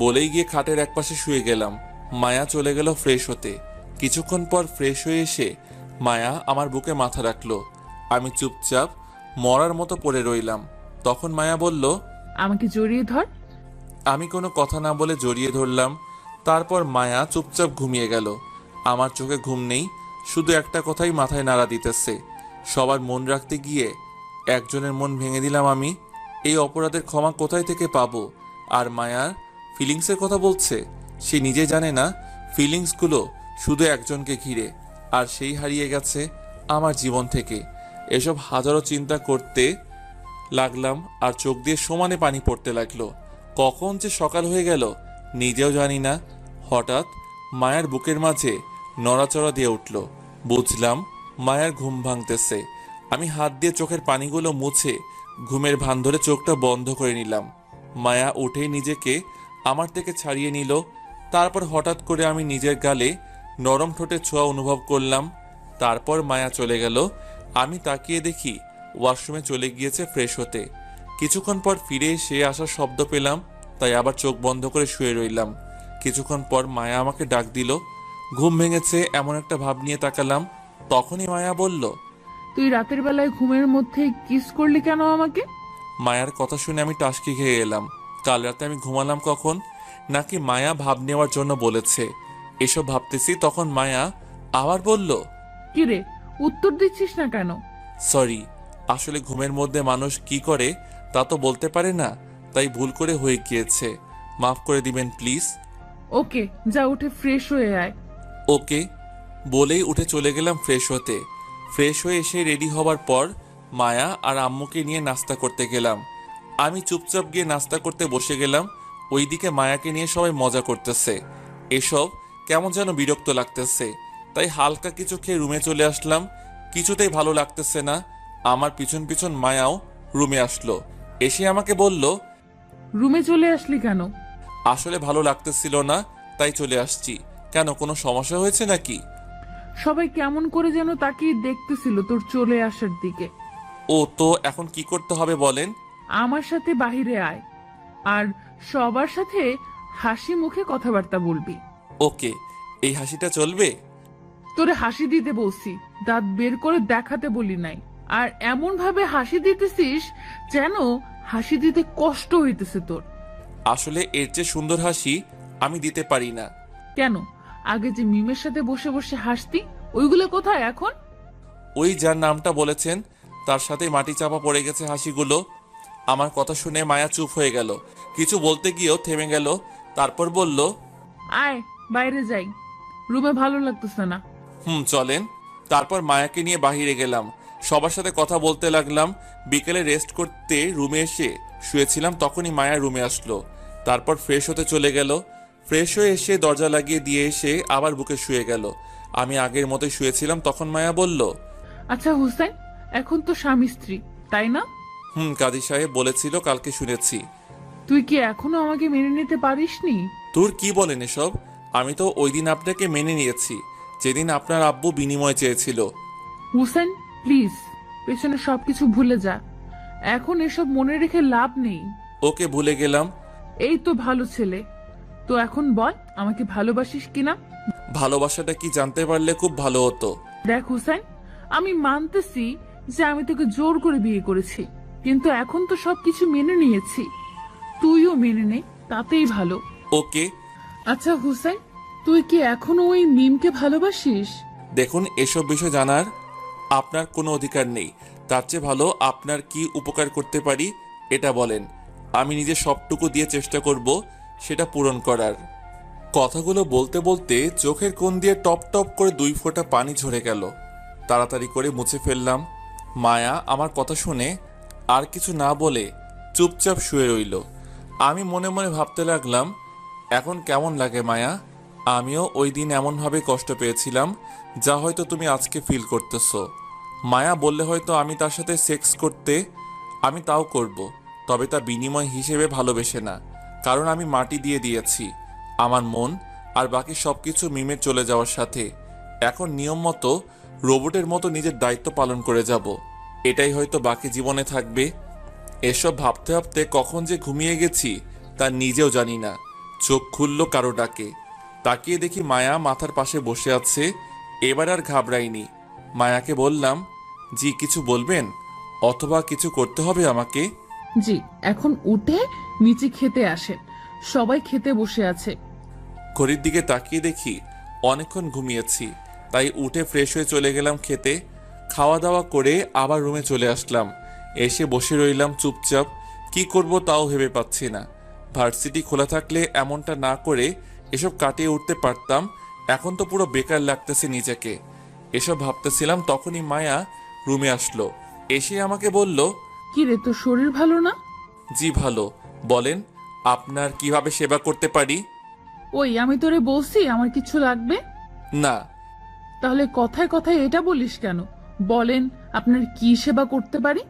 বলেই গিয়ে খাটের একপাশে শুয়ে গেলাম। মায়া চলে গেল ফ্রেশ হতে। কিছুক্ষণ পর ফ্রেশ হয়ে এসে মায়া আমার বুকে মাথা রাখলো। আমি চুপচাপ মরার মতো পড়ে রইলাম। তখন মায়া বলল, আমাকে জড়িয়ে ধর। আমি কোনো কথা না বলে জড়িয়ে ধরলাম। তারপর মায়া চুপচাপ ঘুমিয়ে গেল। আমার চোখে ঘুম নেই, শুধু একটা কথাই মাথায় নাড়া দিতেছে, সবার মন রাখতে গিয়ে একজনের মন ভেঙে দিলাম আমি। এই অপরাধের ক্ষমা কোথায় থেকে পাবো? আর মায়ার ফিলিংসের কথা বলছে, সে নিজে জানে না ফিলিংসগুলো শুধু একজনকে ঘিরে, আর সেই হারিয়ে গেছে আমার জীবন থেকে। এসব হাজারো চিন্তা করতে লাগলাম আর চোখ দিয়ে সমানে পানি পড়তে লাগলো। কখন যে সকাল হয়ে গেল নিজেও জানি না। হঠাৎ মায়ার বুকের মাঝে নড়াচড়া দিয়ে উঠল। বুঝলাম মায়ার ঘুম ভাঙতেছে। আমি হাত দিয়ে চোখের পানিগুলো মুছে ঘুমের ভান ধরে চোখটা বন্ধ করে নিলাম। মায়া উঠেই নিজেকে আমার থেকে ছাড়িয়ে নিল। তারপর হঠাৎ করে আমি নিজের গালে নরম ঠোঁটের ছোঁয়া অনুভব করলাম। তারপর মায়া চলে গেল। আমি তাকিয়ে দেখি ওয়াশরুমে চলে গিয়েছে ফ্রেশ হতে। কিছুক্ষণ পর ফিরে এসে আসার শব্দ পেলাম, তাই আবার চোখ বন্ধ করে শুয়ে রইলাম। কিছুক্ষণ পর মায়া আমাকে ডাক দিল। ঘুম ভেঙেছে এমন একটা ভাব নিয়ে তাকালাম। তখনই মায়া বলল, তুই রাতের বেলায় ঘুমের মধ্যে কিস করলি কেন আমাকে? মায়ার কথা শুনে আমি টাসকি খেয়ে এলাম। কাল রাতে আমি ঘুমালাম কখন? নাকি মায়া ভাব নেওয়ার জন্য বলেছে? এসব ভাবতেছি তখন মায়া আবার বলল, কিরে, উত্তর দিচ্ছিস না কেন? সরি, আসলে ঘুমের মধ্যে মানুষ কি করে তা তো বলতে পারে না, তাই ভুল করে হয়ে গিয়েছে, মাফ করে দিবেন প্লিজ। ওকে, যা উঠে ফ্রেশ হয়ে আয়। ওকে বলেই উঠে চলে গেলাম ফ্রেশ হতে। ফ্রেশ হয়ে এসে রেডি হবার পর মায়া আর আম্মুকে নিয়ে নাস্তা করতে গেলাম। আমি চুপচাপ গিয়ে নাস্তা করতে বসে গেলাম। ওইদিকে মায়াকে নিয়ে সবাই মজা করতেছে। এসব কেমন যেন বিরক্ত লাগতেছে, তাই হালকা কিছু খেয়ে রুমে চলে আসলাম। কিছুতেই ভালো লাগতেছে না। আমার পিছন পিছন মায়াও রুমে আসলো। এসে আমাকে বলল, রুমে চলে আসলি কেন? আসলে ভালো লাগতেছিল না, তাই চলে আসছি। কেন, কোনো সমস্যা হয়েছে নাকি? সবাই কেমন করে যেন তাকিয়ে দেখতেছিল তোর চলে আসার দিকে। ও তো এখন কি করতে হবে বলেন? আমার সাথে বাহিরে আয়, আর সবার সাথে হাসি মুখে কথাবার্তা বলবি। ওকে, এই হাসিটা চলবে? তোরে হাসি দিতে বলছি, দাঁত বের করে দেখাতে বলি নাই। আর এমন ভাবে হাসি দিতেছিস যেন হাসি দিতে কষ্ট হইতেছে তোর। আসলে এর চেয়ে সুন্দর হাসি আমি দিতে পারি না। কেন, আগে যে মিমের সাথে বসে বসে হাসতি, ওইগুলো কোথায় এখন? ওই যার নামটা বলেছেন তার সাথে মাটি চাপা পড়ে গেছে হাসিগুলো। আমার কথা শুনে মায়া চুপ হয়ে গেল, কিছু বলতে গিয়েও থেমে গেল। তারপর বলল, আয় বাইরে যাই, রুমে ভালো লাগতেছে না। চলেন। তারপর মায়াকে নিয়ে বাহিরে গেলাম, সবার সাথে কথা বলতে লাগলাম। বিকেলে রেস্ট করতে রুমে এসে শুয়েছিলাম, তখনই মায়া রুমে আসলো। তারপর ফ্রেশ হতে চলে গেল। ফ্রেশ হয়ে এসে দরজা লাগিয়ে দিয়ে এসে আবার বুকে শুয়ে গেল। আমি আগের মতোই শুয়েছিলাম। তখন মায়া বলল, আচ্ছা হুসেন, এখন তো স্বামী স্ত্রী, তাই না? কাজী সাহেব বলেছিল, কালকে শুনেছি। তুই কি এখনো আমাকে মেনে নিতে পারিসনি? তোর কি বলেন এসব? আমি তো ওই দিন আপনাকে মেনে নিয়েছি, যেদিন আপনার আব্বু বিনিময় চেয়েছিল। হুসেন প্লিজ, পেছনে সবকিছু ভুলে যা, এখন এসব মনে রেখে লাভ নেই। ওকে, ভুলে গেলাম। এই তো ভালো ছেলে, তো এখন বল আমাকে ভালোবাসিস কিনা? ভালোবাসাটা কি জানতে পারলে খুব ভালো হতো। দেখ হুসেন, আমি মানতেছি যে আমি তোকে জোর করে বিয়ে করেছি, কিন্তু এখন তো সবকিছু মেনে নিয়েছি, তুইও মেনে নে, তাতেই ভালো। ওকে। আচ্ছা হুসেন, তুই কি এখনো ওই মিমকে ভালোবাসিস? দেখুন, এসব বিষয় জানার আপনার কোনো অধিকার নেই। তার চেয়ে ভালো আপনার কি উপকার করতে পারি এটা বলেন। আমি নিজে সবটুকু দিয়ে চেষ্টা করব সেটা পূরণ করার। কথাগুলো বলতে বলতে চোখের কোণ দিয়ে টপ টপ করে 2 ফোঁটা পানি ঝরে গেল। তাড়াতাড়ি করে মুছে ফেললাম। মায়া আমার কথা শুনে আর কিছু না বলে চুপচাপ শুয়ে রইল। আমি মনে মনে ভাবতে লাগলাম, এখন কেমন লাগে মায়া? আমিও ওই দিন এমনভাবে কষ্ট পেয়েছিলাম যা হয়তো তুমি আজকে ফিল করতেছো। মায়া বললে হয়তো আমি তার সাথে সেক্স করতে, আমি তাও করব, তবে তা বিনিময় হিসেবে ভালোবেসে না, কারণ আমি মাটি দিয়ে দিয়েছি আমার মন আর বাকি সবকিছু মিমে চলে যাওয়ার সাথে। এখন নিয়ম মতো রোবটের মতো নিজের দায়িত্ব পালন করে যাব, এটাই হয়তো বাকি জীবনে থাকবে। এসব ভাবতে ভাবতে কখন যে ঘুমিয়ে গেছি তা নিজেও জানি না। চোখ খুলল কারো ডাকে, তাকিয়ে দেখি মায়া মাথার পাশে বসে আছে। এবার আর ঘাবড়াইনি। মায়াকে বললাম, জি কিছু বলবেন অথবা কিছু করতে হবে আমাকে? জি, এখন উঠে নিচে খেতে আসেন, সবাই খেতে বসে আছে। ঘড়ির দিকে তাকিয়ে দেখি অনেকক্ষণ ঘুমিয়েছি, তাই উঠে ফ্রেশ হয়ে চলে গেলাম খেতে। খাওয়া দাওয়া করে আবার রুমে চলে আসলাম। এসে বসে রইলাম চুপচাপ। কি করব তাও ভেবে পাচ্ছি না। ভার্সিটি খোলা থাকলে এমনটা না করে এসব কাটিয়ে উঠতে পারতাম। এখন তো পুরো বেকার লাগতেছে নিজেকে। এসব ভাবতেছিলাম, তখনই মায়া রুমে আসলো। এসে আমাকে বলল, কি রে, তোর শরীর ভালো না? জি ভালো, বলেন আপনার কিভাবে সেবা করতে পারি? ওই আমি তোরে বলছি আমার কিছু লাগবে? না। তাহলে কথায় কথায় এটা বলিস কেন? বলেন আপনার কি সেবা করতে পারি?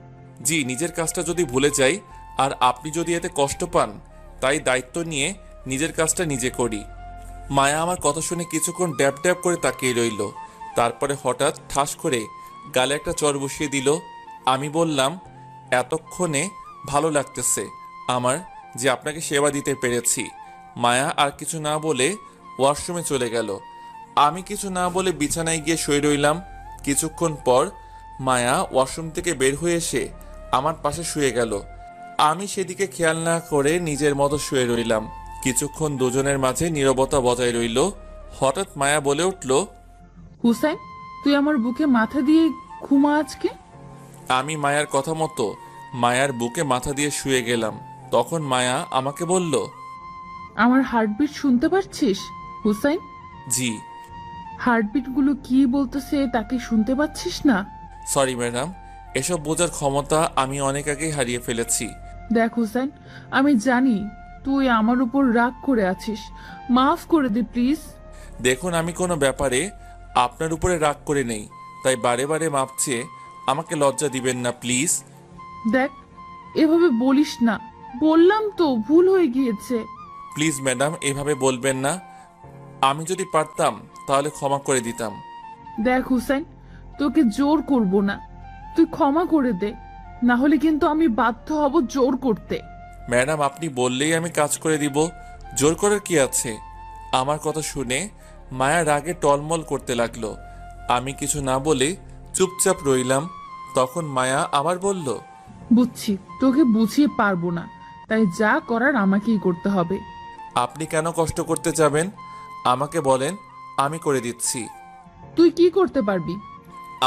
জি, নিজের কাজটা যদি ভুলে যাই আর আপনি যদি এতে কষ্ট পান, তাই দায়িত্ব নিয়ে নিজের কাজটা নিজে করি। মায়া আমার কথা শুনে কিছুক্ষণ ড্যাব ড্যাব করে তাকিয়ে রইল। তারপরে হঠাৎ ঠাস করে গালে একটা চর বসিয়ে দিল। আমি বললাম, এতক্ষণে ভালো লাগতেছে আমার যে আপনাকে সেবা দিতে পেরেছি। মায়া আর কিছু না বলে ওয়াশরুমে চলে গেল। আমি কিছু না বলে বিছানায় গিয়ে শুয়ে রইলাম। কিছুক্ষণ পর মায়া ওয়াশরুম থেকে বের হয়ে এসে আমার পাশে শুয়ে গেল। আমি সেদিকে খেয়াল না করে নিজের মতো শুয়ে রইলাম। কিছুক্ষণ দুজনের মাঝে নীরবতা বজায় রইল। হঠাৎ মায়া বলে উঠল, হুসাইন, তুই আমার বুকে মাথা দিয়ে ঘুমা আজকে। আমি মায়ার কথা মতো মায়ার বুকে মাথা দিয়ে শুয়ে গেলাম। তখন মায়া আমাকে বলল, আমার হার্টবিট শুনতে পাচ্ছিস হুসাইন? জি। হার্টবিট গুলো কি বলতেছে তাকে শুনতে পাচ্ছিস না? সরি ম্যাডাম, এসব বোঝার ক্ষমতা আমি অনেক আগেই হারিয়ে ফেলেছি। দেখ হুসাইন, আমি জানি তুই আমার উপর রাগ করে আছিস, মাফ করে দে প্লিজ। দেখুন, আমি কোনো ব্যাপারে আপনার উপরে রাগ করে নেই, তাই বারে বারে মাপ চেয়ে আমাকে লজ্জা দিবেন না প্লিজ। দেখ, এভাবে বলিস না, বললাম তো ভুল হয়ে গিয়েছে। প্লিজ ম্যাডাম, এভাবে বলবেন না। আমি যদি পারতাম তাহলে ক্ষমা করে দিতাম। দেখ হুসাইন, তোকে জোর করব না, তুই ক্ষমা করে দে, না হলে কিন্তু আমি বাধ্য হব জোর করতে। ম্যাডাম, আপনি বললেই আমি কাজ করে দিব, জোর করার কি আছে? আমার কথা শুনে মায়া রাগে টলমল করতে লাগলো। আমি কিছু না বলে চুপচাপ রইলাম। তখন মায়া আবার বলল, বুঝছি, তোকে বুঝিয়ে পারবো না, তাই যা করার আমাকেই করতে হবে। আপনি কেন কষ্ট করতে যাবেন? আমাকে বলেন, আমি করে দিচ্ছি। তুই কি করতে পারবি?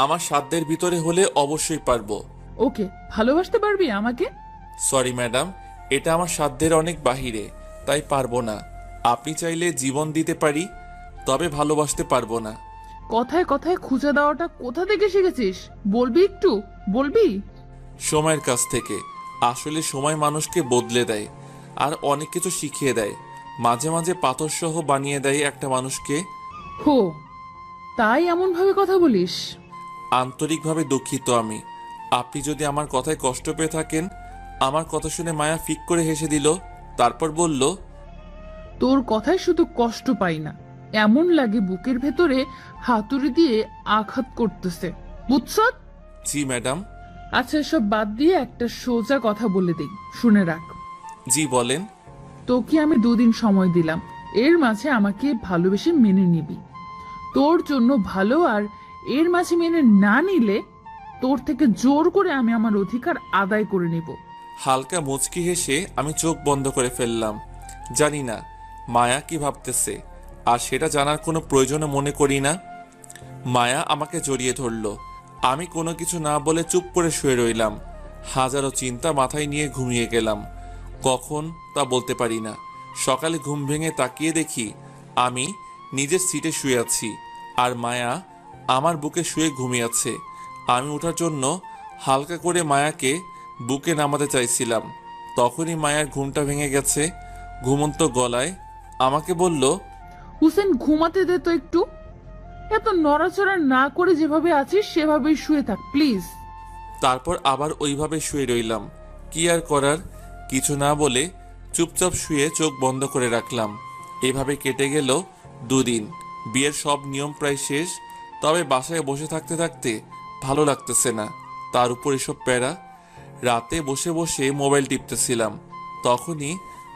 আমার সাধ্যের ভিতরে হলে অবশ্যই পারবো। ওকে, ভালোবাসতে পারবি আমাকে? সরি ম্যাডাম, এটা আমার সাধ্যের অনেক বাহিরে, তাই পারবো না। আপনি চাইলে জীবন দিতে পারি, তবে ভালোবাসতে পারবো না। কথায় কথায় খুঁজে দেওয়াটা কোথা থেকে শিখেছিস? বলবি একটু, বলবি? সময়ের কাছ থেকে। আসলে সময় মানুষকে বদলে দেয় আর অনেক কিছু শিখিয়ে দেয়। মাঝে মাঝে পাথর সহ বানিয়ে দেয় একটা মানুষকে। হো, তাই এমন ভাবে কথা বলিস? আন্তরিকভাবে দুঃখিত আমি। আপনি যদি আমার কথায় কষ্ট পেয়ে থাকেন। আমার কথা শুনে মায়া ফিক করে হেসে দিল। তারপর বলল, তোর কথায় শুধু কষ্ট পাই না, এমন লাগে বুকের ভেতরে হাতুড়ি দিয়ে আঘাত করতেছে, বুঝছ? জি ম্যাডাম। আচ্ছা, এসব বাদ দিয়ে একটা সোজা কথা বলে দিই, শুনে রাখ। জি বলেন। তোকে আমি 2 দিন সময় দিলাম, এর মাঝে আমাকে ভালোবেসে মেনে নিবি। তোর জন্য ভালো, আর এর মাঝে মেনে না নিলে তোর থেকে জোর করে আমি আমার অধিকার আদায় করে নিব। হালকা মুচকি হেসে আমি চোখ বন্ধ করে ফেললাম। জানি না মায়া কি ভাবতেছে, আর সেটা জানার কোনো প্রয়োজনও মনে করি না। মায়া আমাকে জড়িয়ে ধরল। আমি কোনো কিছু না বলে চুপ করে শুয়ে রইলাম। হাজারো চিন্তা মাথায় নিয়ে ঘুমিয়ে গেলাম। কখন তা বলতে পারি না। সকালে ঘুম ভেঙে তাকিয়ে দেখি আমি নিজের সিটে শুয়ে আছি, আর মায়া আমার বুকে শুয়ে ঘুমিয়ে আছে। আমি ওঠার জন্য হালকা করে মায়াকে বুকে নামাতে চাইছিলাম, তখনই মায়ার ঘুমটা ভেঙে গেছে। ঘুমন্ত গলায় আমাকে বলল, হুসেন, ঘুমাতে দে তো একটু। এত নড়াচড়া না করে যেভাবে আছিস সেভাবেই শুয়ে থাক প্লিজ। তারপর আবার ওইভাবে শুয়ে রইলাম। কি আর করার, কিছু না বলে চুপচাপ শুয়ে চোখ বন্ধ করে রাখলাম। এভাবে কেটে গেল 2 দিন। বিয়ের সব নিয়ম প্রায় শেষ, তবে বাসায় বসে থাকতে থাকতে ভালো লাগতেছে না। তার উপর এসব প্যারা। রাতে বসে বসে মোবাইল টিপতেছিলাম, তখনই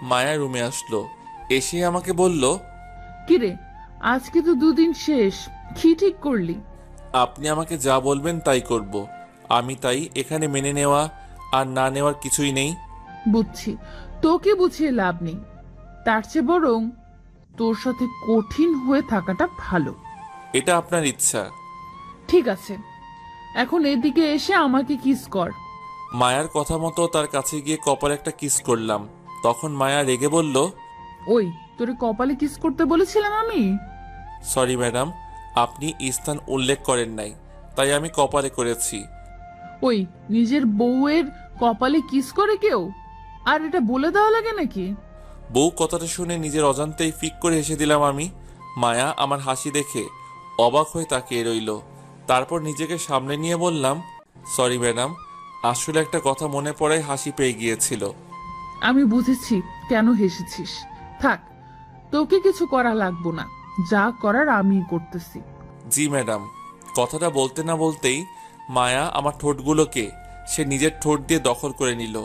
মায়া রুমে আসলো। এসে আমাকে বলল, কিরে, আজকে তো 2 দিন শেষ, কি ঠিক করলি? আপনি আমাকে যা বলবেন তাই করব। আমি তাই এখানে মেনে নেওয়া আর না নেওয়ার কিছুই নেই। বুঝছি, তোকে বুঝিয়ে লাভ নেই, তার চেয়ে বরং তোর সাথে কঠিন হয়ে থাকাটা ভালো। এটা আপনার ইচ্ছা। ঠিক আছে, এখন এদিকে এসে আমাকে কিস কর। মায়ার কথা মতো তার কাছে গিয়ে কপালে একটা কিস করলাম। তখন মায়া রেগে বলল, ওই, তোরে কপালে কিস করতে বলেছিলাম আমি? সরি ম্যাডাম, আপনি স্থান উল্লেখ করেন নাই, তাই আমি কপালে করেছি। ওই, নিজের বউয়ের কপালে কিস করে কেউ? আর এটা বলে দেওয়া লাগে নাকি? বউ কথাটা শুনে নিজের অজান্তেই ফিক করে হেসে দিলাম আমি। মায়া আমার হাসি দেখে অবাক হয়ে তাকিয়ে রইল। তারপর নিজেকে সামনে নিয়ে বললাম, সরি ম্যাডাম, আসলে একটা কথা মনে পড়ায় হাসি পেয়ে গিয়েছিল। আমি বুঝেছি কেন হেসেছিস। থাক, তোকে কিছু করা লাগবো না, যা করার আমিই করতেছি। জি ম্যাডাম। কথাটা বলতে না বলতেই মায়া আমার ঠোঁটগুলোকে সে নিজের ঠোঁট দিয়ে দখল করে নিল।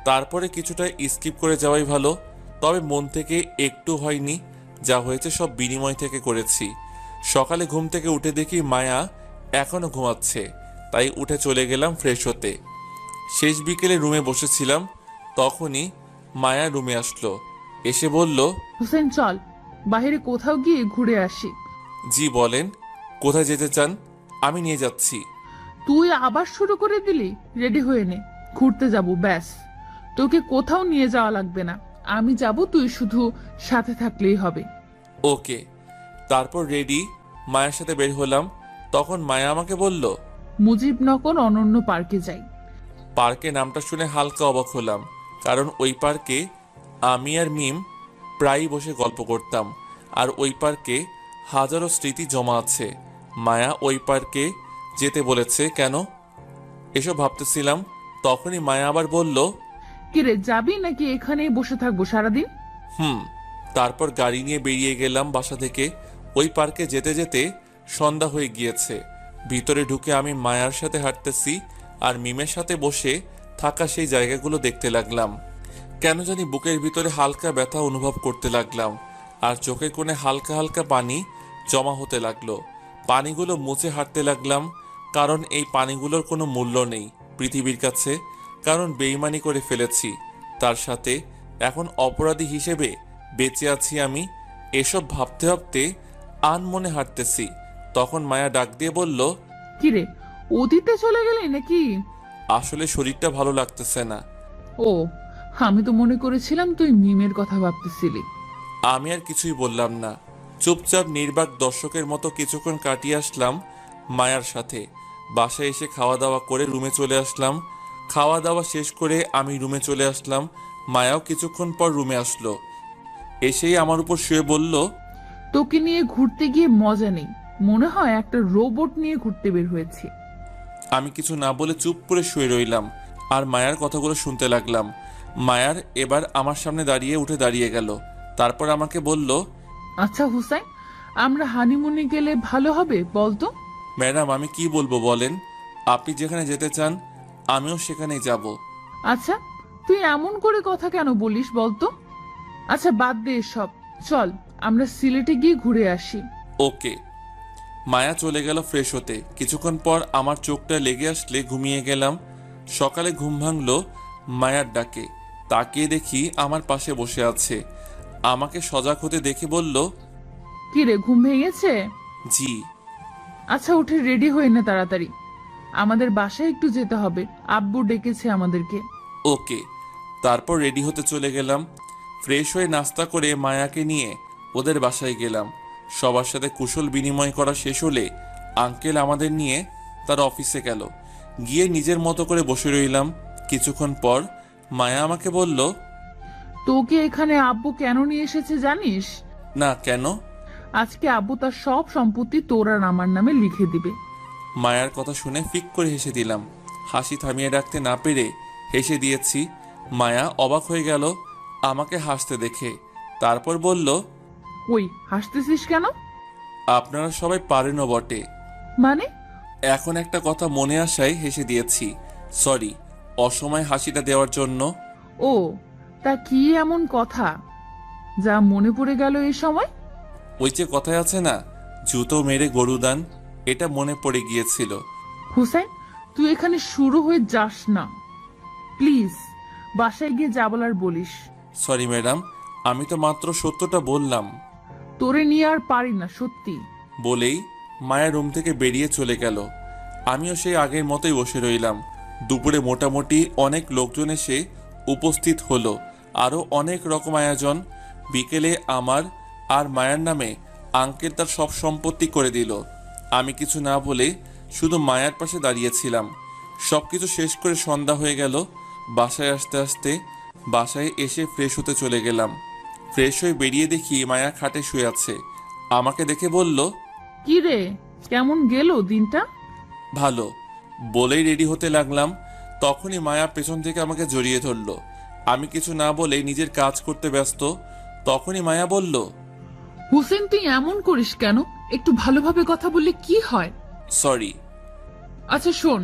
তারপরে কিছুটা স্কিপ করে যাওয়াই ভালো, তবে মন থেকে একটু হয়নি, যা হয়েছে সব বিনিময় থেকে করেছি। সকালে ঘুম থেকে উঠে দেখি মায়া এখনো ঘুমাচ্ছে, তাই উঠে চলে গেলাম ফ্রেশ হতে। শেষ বিকেলে রুমে বসেছিলাম, তখনই মায়া রুমে আসলো, এসে বলল, হুসেন চল, বাইরে কোথাও গিয়ে ঘুরে আসি। জি বলেন, কোথায় যেতে চান? আমি নিয়ে যাচ্ছি। তুই আবার শুরু করে দিলি? রেডি হয়ে নে, ঘুরতে যাব ব্যাস। তোকে কোথাও নিয়ে যাওয়া লাগবে না, আমি যাব, তুই শুধু সাথে থাকলেই হবে। ওকে। তারপর রেডি মায়ের সাথে বের হলাম। তখন মায়া আমাকে বলল, মুজিবনগর অনন্য পার্কে যাই। পার্কে নামটা শুনে হালকা অবাক হলাম, কারণ ওই পার্কে আমি আর মিম প্রায়ই বসে গল্প করতাম, আর ওই পার্কে হাজারো স্মৃতি জমা আছে। মায়া ওই পার্কে যেতে বলেছে কেন, এসব ভাবতেছিলাম। তখনই মায়া আবার বলল, কিরে, যাবি নাকি এখানেই বসে থাকবো সারাদিন? তারপর গাড়ি নিয়ে বেরিয়ে গেলাম বাসা থেকে। ওই পার্কে যেতে যেতে সন্ধ্যা হয়ে গিয়েছে। ভিতরে ঢুকে আমি মায়ার সাথে হাঁটতেছি আর মিমের সাথে বসে থাকা সেই জায়গাগুলো দেখতে লাগলাম। কেন জানি বুকের ভিতরে হালকা ব্যথা অনুভব করতে লাগলাম, আর চোখের কোণে হালকা হালকা পানি জমা হতে লাগলো। পানিগুলো মুছে হাঁটতে লাগলাম, কারণ এই পানিগুলোর কোনো মূল্য নেই পৃথিবীর কাছে, কারণ বেইমানি করে ফেলেছি তার সাথে, এখন অপরাধী হিসেবে বেঁচে আছি আমি। এসব ভাবতে ভাবতে আনমনে হাঁটতেছি। তখন মায়া ডাক দিয়ে বলল, কিরে, অতীতে চলে গেলি নাকি? আসলে শরীরটা ভালো লাগতেছে না। ও, আমি তো মনে করেছিলাম তুই মিমের কথা ভাবতেছিলি। আমি আর কিছুই বললাম না, চুপচাপ নির্বাক দর্শকের মতো কিছুক্ষণ কাটিয়ে আসলাম মায়ার সাথে। বাসায় এসে খাওয়া দাওয়া করে রুমে চলে আসলাম। খাওয়া দাওয়া শেষ করে আমি রুমে চলে আসলাম। মায়াও কিছুক্ষণ পর রুমে আসলো, এসেই আমার উপর শুয়ে বলল, তোকে নিয়ে ঘুরতে গিয়ে মজা নেই, মনে হয় একটা রোবট নিয়ে ঘুরতে বের হয়েছি। আমি কিছু না বলে চুপ করে শুয়ে রইলাম আর মায়ার কথাগুলো শুনতে লাগলাম। মায়ার এবার আমার সামনে উঠে দাঁড়িয়ে গেল। তারপর আমাকে বলল, আচ্ছা হুসাইন, আমরা হানিমুনে গেলে ভালো হবে বলতো? ম্যাডাম আমি কি বলবো বলেন, আপনি যেখানে যেতে চান আমিও সেখানেই যাব। আচ্ছা, তুই এমন করে কথা কেন বলিস বলতো? আচ্ছা বাদ দে সব, চল আমরা সিলেটে গিয়ে ঘুরে আসি। ওকে। মায়া চলে গেল ফ্রেশ হতে। কিছুক্ষণ পর আমার চোখটা লেগে আসলে ঘুমিয়ে গেলাম। সকালে ঘুম ভাঙলো মায়ার ডাকে। তাকিয়ে দেখি আমার পাশে বসে আছে। আমাকে সজাগ হতে দেখে বলল, কিরে, ঘুম ভেঙেছে? জি। আচ্ছা উঠে রেডি হয়ে নে তাড়াতাড়ি, আমাদের বাসায় একটু যেতে হবে, আব্বু ডেকেছে আমাদেরকে। ওকে। তারপর রেডি হতে চলে গেলাম। ফ্রেশ হয়ে নাস্তা করে মায়াকে নিয়ে ওদের বাসায় গেলাম। সবার সাথে কুশল বিনিময় করা শেষ হলে আঙ্কেল আমাদের নিয়ে তার অফিসে গেল। গিয়ে নিজের মতো করে বসে রইলাম। কিছুক্ষণ পর মায়া আমাকে বলল, তোকে এখানে আব্বু কেন নিয়ে এসেছে জানিস? না কেন? আজকে আব্বু তার সব সম্পত্তি তোর আর আমার নামে লিখে দিবে। মায়ার কথা শুনে ফিক করে হেসে দিলাম। হাসি থামিয়ে রাখতে না পেরে হেসে দিয়েছি। মায়া অবাক হয়ে গেল আমাকে হাসতে দেখে। তারপর বলল, ওই, হাসতেছিস কেন? আপনারা সবাই পারেনও বটে। মানে? এখন একটা কথা মনে আসায় হেসে দিয়েছি, সরি অসময় হাসিটা দেওয়ার জন্য। ও, তা কি এমন কথা যা মনে পড়ে গেল এই সময়? ওই যে কথায় আছে না, জুতো মেরে গরু দান, এটা মনে পড়ে গিয়েছিল। হুসেন, তুই এখানে শুরু হয়ে যাস না প্লিজ, বাসায় গিয়ে যা বলার বলিস। সরি ম্যাডাম, আমি তো মাত্র সত্যটা বললাম। তোরে নিয়ে আর পারি না সত্যি। বলেই মায়া রুম থেকে বেরিয়ে চলে গেল। আমিও সেই আগের মতোই বসে রইলাম। দুপুরে মোটামুটি অনেক লোকজন এসে উপস্থিত হলো, আরও অনেক রকম আয়োজন। বিকেলে আমার আর মায়ার নামে আঙ্কেল তার সব সম্পত্তি করে দিল। আমি কিছু না বলে শুধু মায়ার পাশে দাঁড়িয়েছিলাম। সব কিছু শেষ করে সন্ধ্যা হয়ে গেল। বাসায় আসতে আসতে বাসায় এসে ফ্রেশ হতে চলে গেলাম। ফ্রেশ হয়ে বেরিয়ে দেখি মায়া খাটে শুয়ে আছে। আমাকে দেখে বলল, কি রে, কেমন গেল দিনটা? ভালো। বলেই রেডি হতে লাগলাম, তখনই মায়া পেছন থেকে আমাকে জড়িয়ে ধরল। আমি কিছু না বলে নিজের কাজ করতে ব্যস্ত। তখনই মায়া বলল, হুসেন তুই এমন করিস কেন? একটু ভালোভাবে কথা বললে কি হয়? সরি। আচ্ছা শোন,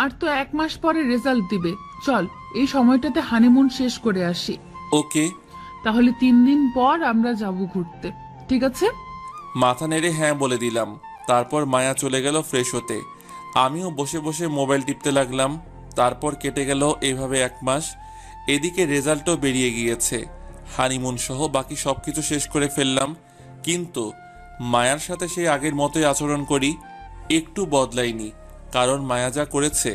আর তো 1 মাস পরে রেজাল্ট দিবে, চল এই সময়টাতে হানিমুন শেষ করে আসি। ওকে। তাহলে 3 দিন পর আমরা যাব ঘুরতে, ঠিক আছে? মাথা নেড়ে হ্যাঁ বলে দিলাম। তারপর মায়া চলে গেল ফ্রেশ হতে। আমিও বসে বসে মোবাইল টিপতে লাগলাম। তারপর কেটে গেল এভাবে 1 মাস। এদিকে রেজাল্টও বেরিয়ে গিয়েছে। হানিমুন সহ বাকি সব কিছু শেষ করে ফেললাম। কিন্তু মায়ার সাথে সেই আগের মতোই আচরণ করি, একটু বদলাইনি। কারণ মায়া যা করেছে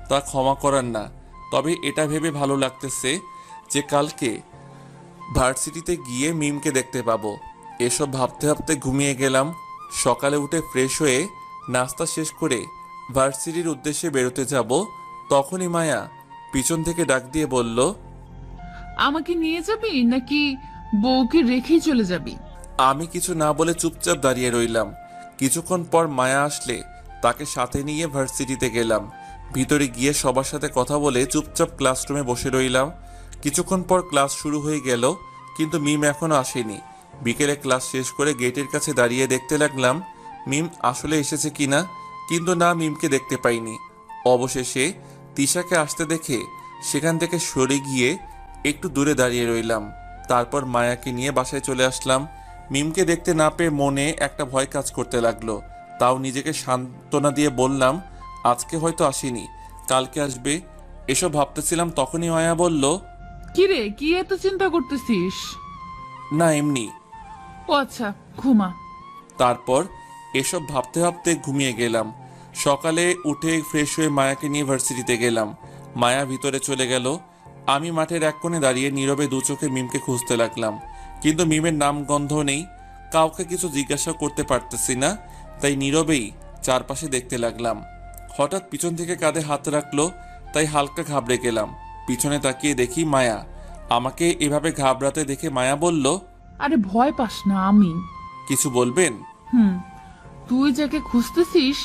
তা ক্ষমা করার না। তবে এটা ভেবে ভালো লাগতেছে যে কালকে ভার্সিটিতে গিয়ে মিমকে দেখতে পাবো। এসব ভাবতে ভাবতে ঘুমিয়ে গেলাম। সকালে উঠে ফ্রেশ হয়ে নাস্তা শেষ করে ভার্সিটির উদ্দেশ্যে বেরোতে যাব। তখনই মায়া পিছন থেকে ডাক দিয়ে বলল, আমাকে নিয়ে যাবি নাকি বউকে রেখেই চলে যাবি? আমি কিছু না বলে চুপচাপ দাঁড়িয়ে রইলাম। কিছুক্ষণ পর মায়া আসলে তাকে সাথে নিয়ে ভার্সিটিতে গেলাম। ভিতরে গিয়ে সবার সাথে কথা বলে চুপচাপ ক্লাসরুমে বসে রইলাম। কিছুক্ষণ পর ক্লাস শুরু হয়ে গেল, কিন্তু মিম এখনো আসেনি। বিকেলে ক্লাস শেষ করে গেটের কাছে দাঁড়িয়ে দেখতে লাগলাম মিম আসলে এসেছে কিনা, কিন্তু না, মিমকে দেখতে পাইনি। অবশেষে তিশাকে আসতে দেখে সেখান থেকে সরে গিয়ে একটু দূরে দাঁড়িয়ে রইলাম। তারপর মায়াকে নিয়ে বাসায় চলে আসলাম। মিমকে দেখতে না পেয়ে মনে একটা ভয় কাজ করতে লাগলো। তাও নিজেকে সান্ত্বনা দিয়ে বললাম, আজকে হয়তো আসেনি, কালকে আসবে। এসব ভাবতেছিলাম, তখনই মায়া বলল, কি রে, কি এত চিন্তা করতেছিস? না এমনি। ও আচ্ছা, ঘুমা। তারপর এসব ভাবতে ভাবতে ঘুমিয়ে গেলাম। সকালে উঠে ফ্রেশ হয়ে মায়াকে নিয়ে ভার্সিটিতে গেলাম। মায়া ভিতরে চলে গেল। আমি মাঠের এক কোণে দাঁড়িয়ে নীরবে দু চোখে মিমকে খুঁজতে লাগলাম, কিন্তু মিমের নাম গন্ধ নেই। কাউকে কিছু জিজ্ঞাসা করতে পারতেছি না, তাই নীরবেই চারপাশে দেখতে লাগলাম। হঠাৎ পিছন থেকে কাঁধে হাত রাখলো, তাই হালকা ঘাবড়ে গেলাম। পিছনে তাকিয়ে দেখি মায়া। আমাকে এভাবে ঘাবড়াতে দেখে মায়া বলল, আরে ভয় পাস না, আমি। কিছু বলবেন? তুই যাকে খুঁজতেছিস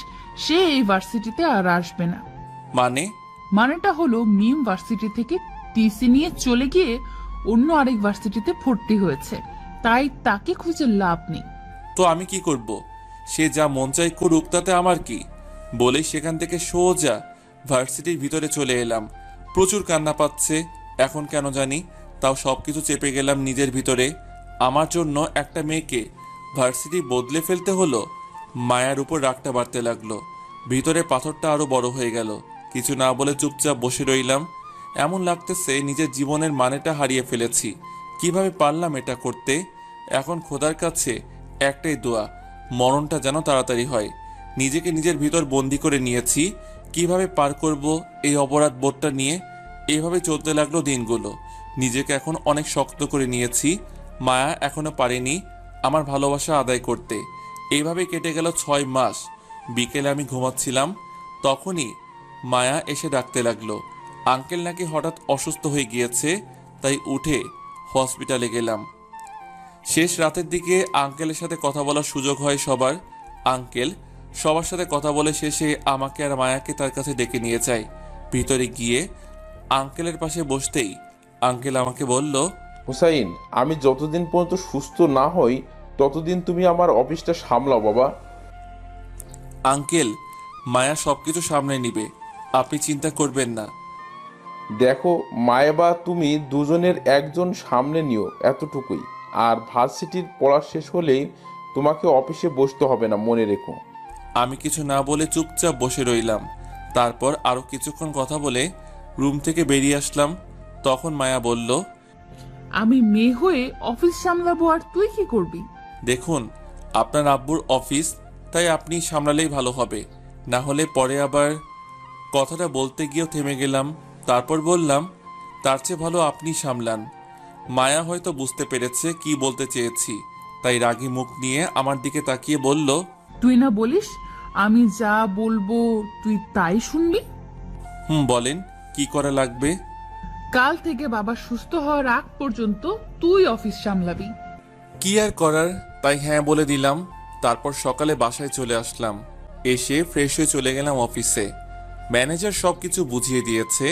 সে এই ভার্সিটিতে আর আসবে না। মানে? মানেটা হলো মিম ভার্সিটি থেকে টিসি নিয়ে চলে গিয়ে অন্য আরেক ভার্সিটিতে ভর্তি হয়েছে, তাই তাকে খুঁজে লাভ নেই। তো আমি কি করব? সে যা মন চাই করুক, তাতে আমার কি? বলেই সেখান থেকে সোজা ভার্সিটির ভিতরে চলে এলাম। প্রচুর কান্না পাচ্ছে এখন কেন জানি, তাও সবকিছু চেপে গেলাম নিজের ভিতরে। আমার জন্য একটা মেয়েকে ভার্সিটি বদলে ফেলতে হলো। মায়ার উপর রাগটা বাড়তে লাগলো। ভিতরে পাথরটা আরো বড় হয়ে গেল। কিছু না বলে চুপচাপ বসে রইলাম। এমন লাগতেছে নিজের জীবনের মানেটা হারিয়ে ফেলেছি। কিভাবে পারলাম এটা করতে? এখন খোদার কাছে একটাই দোয়া, মরণটা যেন তাড়াতাড়ি হয়। নিজেকে নিজের ভিতর বন্দি করে নিয়েছি। কিভাবে পার করব এই অপরাধ বোধটা নিয়ে? এভাবে চলতে লাগলো দিনগুলো। নিজেকে এখন অনেক শক্ত করে নিয়েছি। মায়া এখনো পারেনি আমার ভালোবাসা আদায় করতে। এইভাবে কেটে গেল 6 মাস। বিকেলে আমি ঘুমাচ্ছিলাম, তখনই মায়া এসে ডাকতে লাগলো। আঙ্কেল নাকি হঠাৎ অসুস্থ হয়ে গিয়েছে, তাই উঠে হসপিটালে গেলাম। শেষ রাতের দিকে আঙ্কেলের সাথে কথা বলার সুযোগ হয় সবার। আঙ্কেল সবার সাথে কথা বলে শেষে আমাকে আর মায়াকে তার কাছে ডেকে নিয়ে যায়। ভিতরে গিয়ে আঙ্কেলের পাশে বসতেই আঙ্কেল আমাকে বলল, হুসাইন, আমি যতদিন পর্যন্ত সুস্থ না হই ততদিন তুমি আমার অফিসটা সামলাও বাবা। আঙ্কেল, মায়া সবকিছু সামনে নিবে, আপনি চিন্তা করবেন না। দেখো, মায়ে বা তুমি দুজনের একজন সামনে নিও, এতটুকুই। আর ভার্সিটির পড়া শেষ হলেই তোমাকে অফিসে বসতে হবে না, মনে রেখো। আমি কিছু না বলে চুপচাপ বসে রইলাম। তারপর আরো কিছুক্ষণ কথা বলে রুম থেকে বেরিয়ে আসলাম। তখন মায়া বলল, আমি মেয়ে হয়ে অফিস সামলাবো আর তুই কি করবি? দেখুন, আপনার আব্বুর অফিস, তাই আপনি সামলালেই ভালো হবে, না হলে পরে আবার। কথাটা বলতে গিয়েও থেমে গেলাম। তারপর বললাম, তার চেয়ে ভালো আপনি সামলান। মায়া হয়তো বুঝতে পেরেছে কি বলতে চেয়েছি, তাই রাগী মুখ নিয়ে আমার দিকে তাকিয়ে বলল, তুই না বলিস আমি যা বলবো তুই তাই শুনবি? বলেন, কি করা লাগবে? কাল থেকে বাবা সুস্থ হওয়ার আগ পর্যন্ত তুই অফিস সামলাবি। কি আর করার, তাই হ্যাঁ বলে দিলাম। তারপর সকালে বাসায় চলে আসলাম। এসে ফ্রেশ হয়ে চলে গেলাম অফিসে। ম্যানেজার সব কিছু বুঝিয়ে দিয়েছে,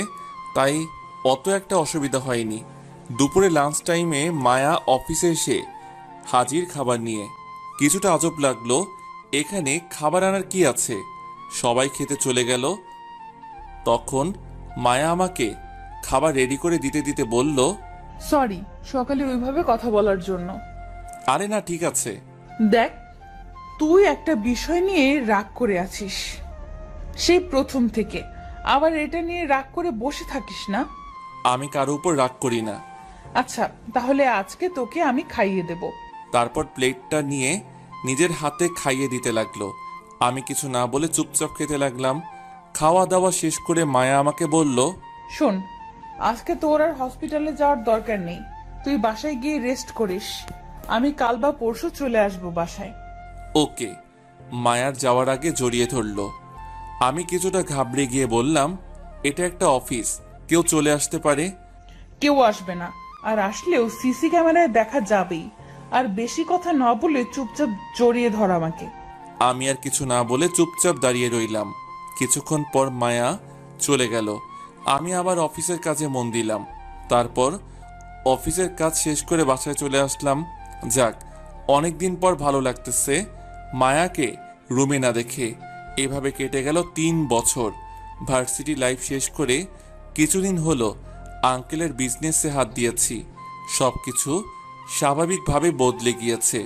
তাই অত একটা অসুবিধা হয়নি। দুপুরে লাঞ্চ টাইমে মায়া অফিসে এসে হাজির খাবার নিয়ে। কিছুটা আজব লাগলো, এখানে খাবার আনার কি আছে? সবাই খেতে চলে গেল। তখন মায়া আমাকে খাবার রেডি করে দিতে দিতে বলল, সরি সকালে ওইভাবে কথা বলার জন্য। আরে না, ঠিক আছে। দেখ, তুই একটা বিষয় নিয়ে রাগ করে আছিস সেই প্রথম থেকে, আবার এটা নিয়ে রাগ করে বসে থাকিস না। আমি কারো উপর রাগ করি না। আচ্ছা তাহলে আজকে তোকে আমি খাইয়ে দেব। তারপর প্লেটটা নিয়ে নিজের হাতে খাইয়ে দিতে লাগলো। আমি কিছু না বলে চুপচাপ খেতে লাগলাম। খাওয়া দাওয়া শেষ করে মায়া আমাকে বলল, শোন, আজকে তোর আর হসপিটালে যাওয়ার দরকার নেই, তুই বাসায় গিয়ে রেস্ট করিস। আমি কাল বা পরশু চলে আসবো বাসায়। ওকে। মায়ার যাওয়ার আগে জড়িয়ে ধরল। আমি কিছুটা ঘাবড়ে গিয়ে বললাম, এটা একটা অফিস, কেউ চলে আসতে পারে। কেউ আসবে না, আর আসলেও সিসি ক্যামেরায় দেখা যাবেই। আর বেশি কথা না বলে চুপচাপ জড়িয়ে ধর আমাকে। আমি আর কিছু না বলে চুপচাপ দাঁড়িয়ে রইলাম। কিছুক্ষণ পর মায়া চলে গেল। আমি আবার অফিসের কাজে মন দিলাম। তারপর অফিসের কাজ শেষ করে বাসায় চলে আসলাম। যাক, অনেক দিন পর ভালো লাগতেছে মায়াকে রুমে না দেখে। এভাবে কেটে গেল 3 বছর। ভার্সিটি লাইফ শেষ করে কিছুদিন হলো আঙ্কেলের বিজনেসে হাত দিয়েছি। সবকিছু স্বাভাবিকভাবে বদলে গিয়েছে,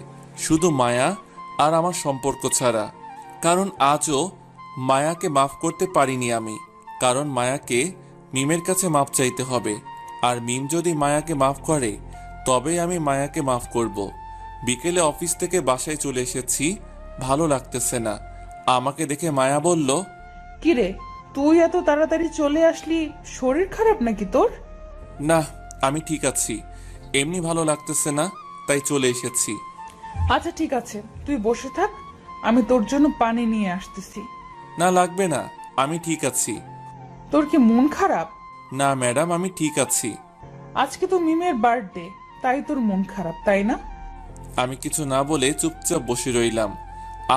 শুধু মায়া আর আমার সম্পর্ক ছাড়া। কারণ আজও মায়াকে মাফ করতে পারিনি আমি। কারণ মায়াকে মিমের কাছে মাফ চাইতে হবে, আর মিম যদি মায়াকে মাফ করে তবেই আমি মায়াকে মাফ করব। বিকেলে অফিস থেকে বাসায় চলে এসেছি, ভালো লাগতেছে না। আমাকে দেখে মায়া বলল, কিরে, তুই এত তাড়াতাড়ি চলে আসলি, শরীর খারাপ নাকি তোর? না, আমি ঠিক আছি, এমনি ভালো লাগতেছে না, তাই চলে এসেছি। আচ্ছা ঠিক আছে, তুই বসে থাক, আমি তোর জন্য পানি নিয়ে আসতেছি। না, লাগবে না, আমি ঠিক আছি। তোর কি মন খারাপ? না ম্যাডাম, আমি ঠিক আছি। আজকে তো মিমের বার্থডে, তাই তোর মন খারাপ, তাই না? আমি কিছু না বলে চুপচাপ বসে রইলাম।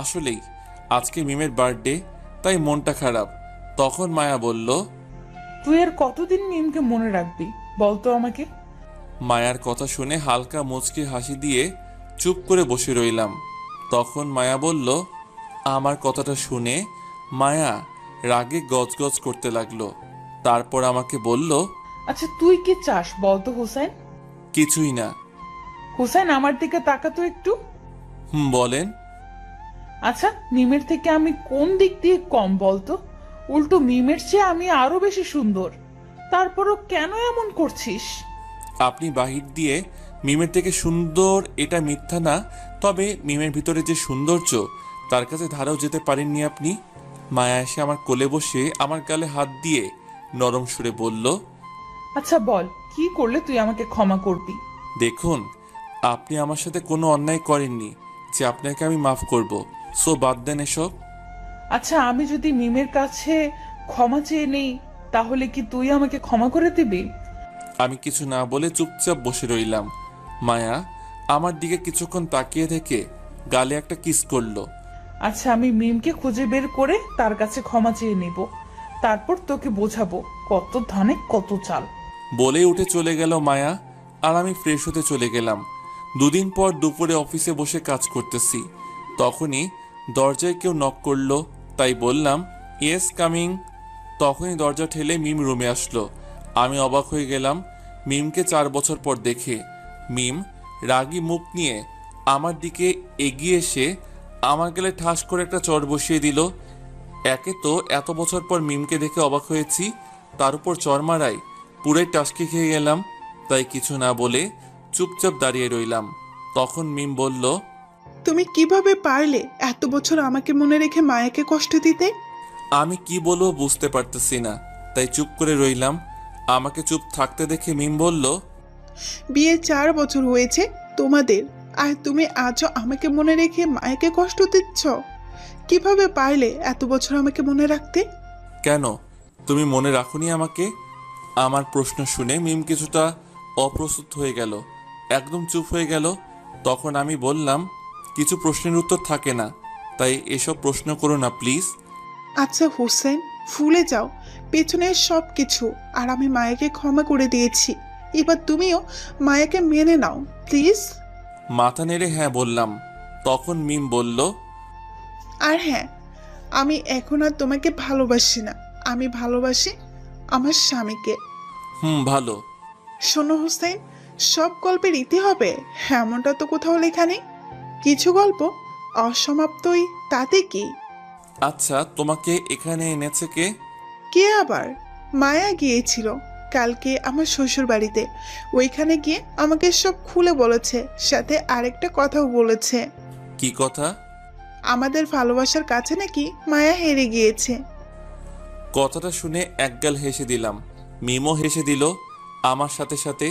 আসলেই আজকে মিমের বার্থডে, তাই মনটা খারাপ। তখন মায়া বলল, তুই আর কতদিন মিমকে মনে রাখবি বলতো আমাকে? মায়ার কথা শুনে হালকা মুচকি হাসি দিয়ে চুপ করে বসে রইলাম। তখন মায়া বলল, আমার কথাটা শুনে মায়া রাগে গজগজ করতে লাগলো। তারপর আমাকে বলল, আচ্ছা তুই কি চাস বলতো হুসাইন? কিছুই না। হুসাইন আমার দিকে তাকাতো একটু। বলেন। আচ্ছা মিমের থেকে আমি কোন দিক দিয়ে কম বলতো? উল্টো মিমের চেয়ে আমি আরো বেশি সুন্দর, তারপরও কেন এমন করছিস? আপনি বাহির দিয়ে মিমের থেকে সুন্দর এটা মিথ্যা না, তবে মিমের ভিতরে যে সৌন্দর্য তার কাছে ধারেও যেতে পারেননি আপনি। মায়া এসে আমার কোলে বসে আমার গালে হাত দিয়ে নরম সুরে বলল, আচ্ছা বল, কি করলে তুই আমাকে ক্ষমা করবি? দেখুন, আপনি আমার সাথে কোনো অন্যায় করেননি যে আপনাকে আমি মাফ করব, সো বাদ দেন এসব। আচ্ছা আমি যদি মিমের কাছে ক্ষমা চেয়ে নেই, তাহলে কি তুই আমাকে ক্ষমা করে দিবি? আমি কিছু না বলে চুপচাপ বসে রইলাম। মায়া আমার দিকে কিছুক্ষণ তাকিয়ে থেকে গালে একটা কিস করলো। আচ্ছা আমি মিমকে খুঁজে বের করে তার কাছে ক্ষমা চেয়ে নেব, তারপর তোকে বোঝাবো কত ধানে কত চাল। বলেই উঠে চলে গেল মায়া, আর আমি ফ্রেশ হতে চলে গেলাম। 2 দিন পর দুপুরে অফিসে বসে কাজ করতেছি। তখনই দরজায় কেউ নক করলো, তাই বললাম, ইয়েস কামিং। তখনই দরজা ঠেলে মিম রুমে আসলো। আমি অবাক হয়ে গেলাম মিমকে 4 বছর পর দেখে। মিম রাগী মুখ নিয়ে আমার দিকে এগিয়ে এসে আমার গালে ঠাস করে একটা চড় বসিয়ে দিল। একে তো এত বছর পর মিমকে দেখে অবাক হয়েছি, তার উপর চড় মারায় পুরাই টাসকে খেয়ে গেলাম। তাই কিছু না বলে চুপচাপ দাঁড়িয়ে রইলাম। তখন মিম বলল, তুমি কিভাবে পারলে এত বছর আমাকে মনে রেখে মায়াকে কষ্ট দিতে? আমি কি বলবো বুঝতে পারতেছি না, তাই চুপ করে রইলাম। আমাকে চুপ থাকতে দেখে মিম বলল, বিয়ে 4 বছর হয়েছে তোমাদের, আর তুমি আজও আমাকে মনে রেখে মায়াকে কষ্ট দিচ্ছ? কিভাবে পারলে এত বছর আমাকে মনে রাখতে? কেন তুমি মনে রাখোনি আমাকে? আমার প্রশ্ন শুনে মিম কিছুটা অপ্রস্তুত হয়ে গেল, একদম চুপ হয়ে গেল। তখন আমি বললাম, কিছু প্রশ্নের উত্তর থাকে না, তাই এসব প্রশ্ন করো না প্লিজ। আচ্ছা হোসেন, ভুলে যাও পেছনের সব কিছু, আর আমি মায়াকে ক্ষমা করে দিয়েছি। এবার তুমিও মায়াকে মেনে নাও প্লিজ। মাথা নেড়ে হ্যাঁ বললাম। তখন মিম বলল, আর হ্যাঁ, আমি এখন আর তোমাকে ভালোবাসি না, আমি ভালোবাসি আমার স্বামীকে। ভালো। শোনো হোসেন, সব গল্পের ইতি হবে এমনটা তো কোথাও লেখা নেই। কিছু গল্প অসমাপ্তই, তাতে কি? আচ্ছা, তোমাকে এখানে এনেছে কে? কে আবার? মায়া গিয়েছিল কালকে আমার শ্বশুর বাড়িতে, ওইখানে গিয়ে আমাকে সব খুলে বলেছে, সাথে আরেকটা কথাও বলেছে। কি কথা? আমাদের ভালোবাসার কাছে নাকি মায়া হেরে গিয়েছে। কথাটা শুনে একগাল হেসে দিলাম, মিমও হেসে দিল আমার সাথে সাথে।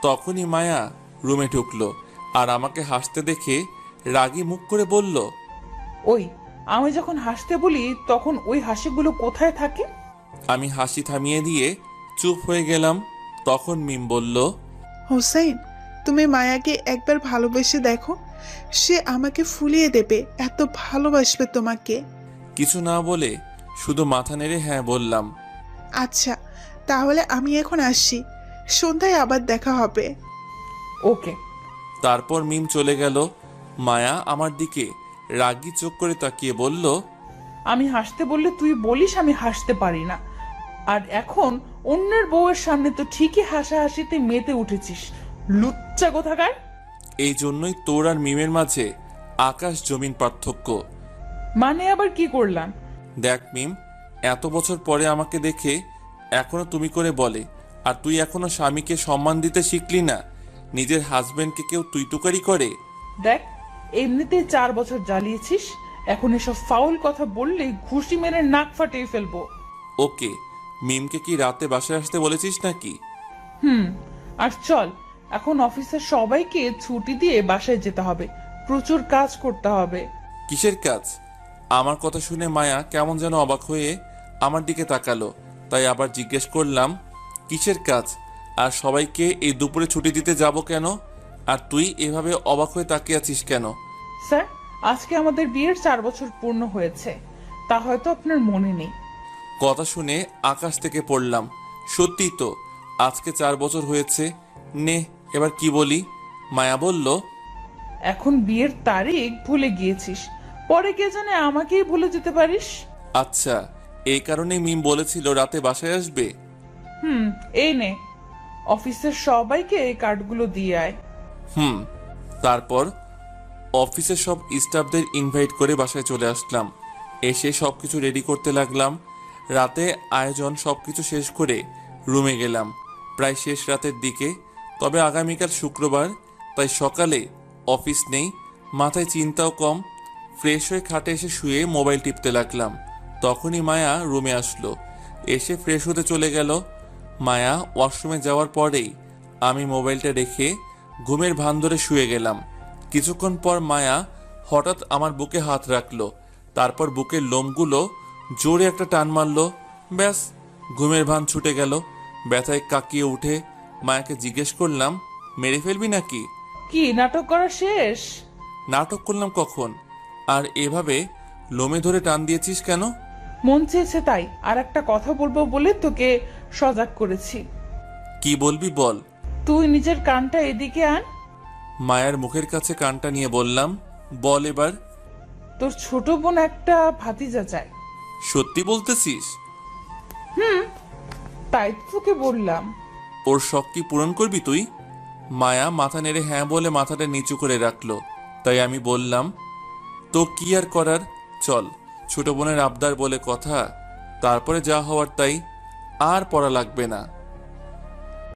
তখনই মায়া রুমে ঢুকলো, আর আমাকে হাসতে দেখে রাগী মুখ করে বলল, ওই, আমি যখন হাসতে বলি তখন ওই হাসিগুলো কোথায় থাকে? আমি হাসি থামিয়ে দিয়ে চুপ হয়ে গেলাম। তখন মিম বলল, হোসেন, তুমি মায়াকে একবার ভালোবেসে দেখো, সে আমাকে ফুলিয়ে দেবে, এত ভালোবাসবে তোমাকে। কিছু না বলে শুধু মাথা নেড়ে হ্যাঁ বললাম। আচ্ছা, তাহলে আমি এখন আসছি, সন্ধ্যায় আবার দেখা হবে। ওকে। তারপর মিম চলে গেল। মায়া আমার দিকে রাগী চোখ করে তাকিয়ে বলল, আমি হাসতে বললে তুই বলিস আমি হাসতে পারি না, আর এখন অন্যের বউয়ের সামনে তো ঠিকই হাসাহাসিতে মেতে উঠেছিস, লুচ্চা কোথাকার। এই জন্যই তোর আর মিমের মাঝে আকাশ জমিন পার্থক্য। মানে আবার কি করলাম? দেখ মিম, এত বছর পরে আমাকে দেখে এখনো তুমি করে বলে, আর তুই এখনো স্বামীকে সম্মান দিতে শিখলি না? নিজের হাজবেন্ডকে কেউ তুই তুকারি করে? দেখ, এমনিতেই 4 বছর জ্বালিয়েছিস, এখন এসব ফাউল কথা বললেই ঘুষি মেরে নাক ফাটিয়ে ফেলবো। ওকে, মিমকে কি রাতে বাসায় আসতে বলেছিস নাকি? আর চল, এখন অফিসের সবাইকে ছুটি দিয়ে বাসায় যেতে হবে, প্রচুর কাজ করতে হবে। কিসের কাজ? আমার কথা শুনে মায়া কেমন যেন অবাক হয়ে আমার দিকে তাকালো, তাই আবার জিজ্ঞেস করলাম, কিসের কাজ? আর সবাইকে এই দুপুরে ছুটি দিতে যাব কেন? আর তুই এভাবে অবাক হয়ে তাকিয়ে আছিস কেন? স্যার, আজকে আমাদের বিয়ের 4 বছর পূর্ণ হয়েছে, তা হয়তো আপনার মনে নেই। কথা শুনে আকাশ থেকে পড়লাম। সত্যি তো, আজকে 4 বছর হয়েছে। নে, এবার কি বলি? মায়া বলল, এখন বিয়ের তারিখ ভুলে গিয়েছিস, পরে কে জানে আমাকেই ভুলে যেতে পারিস। আচ্ছা, এই কারণে মিম বলেছিল রাতে বাসায় আসবে। এই নে, অফিসের সবাইকে এই কার্ডগুলো দিয়ে আয়। তারপর অফিসের সব স্টাফদের ইনভাইট করে বাসায় চলে আসলাম। এসে সবকিছু রেডি করতে লাগলাম। রাতে আয়োজন সবকিছু শেষ করে রুমে গেলাম প্রায় শেষ রাতের দিকে। তবে আগামীকাল শুক্রবার, তাই সকালে অফিস নেই, মাথায় চিন্তাও কম। ফ্রেশ হয়ে খাটে এসে শুয়ে মোবাইল টিপতে লাগলাম। তখনই মায়া রুমে আসলো, এসে ফ্রেশ হতে চলে গেল। মায়া ওয়াশরুমে যাওয়ার পরেই আমি মোবাইলটা রেখে ঘুমের ভান ধরে শুয়ে গেলাম। কিছুক্ষণ পর মায়া হঠাৎ আমার বুকে হাত রাখলো, তারপর বুকের লোমগুলো জোরে একটা টান মারলো। ব্যাস, ঘুমের ভান ছুটে গেল। ব্যথায় কাকিয়ে উঠে মায়াকে জিজ্ঞেস করলাম, মেরে ফেলবি নাকি? কি নাটক করা শেষ? নাটক করলাম কখন? আর এভাবে লোমে ধরে টান দিয়েছিস কেন? মন চেয়েছে তাই, আর একটা কথা বলবো বলে তোকে সজাগ করেছি। কি বলবি বল। তুই নিজের কানটা এদিকে আন। মায়ার মুখের কাছে কানটা নিয়ে বললাম, বল এবার। তোর ছোট বোন একটা ভাতিজা চায়। সত্যি বলতেছিস? তাই তো তোকে বললাম। ওর শখ কি পূরণ করবি তুই? মায়া মাথা নেড়ে হ্যাঁ বলে মাথাটা নিচু করে রাখলো। তাই আমি বললাম, তো কি আর করার, চল, ছোট বোনের আবদার বলে কথা, তারপরে যা হওয়ার তাই। আর পড়া লাগবে না।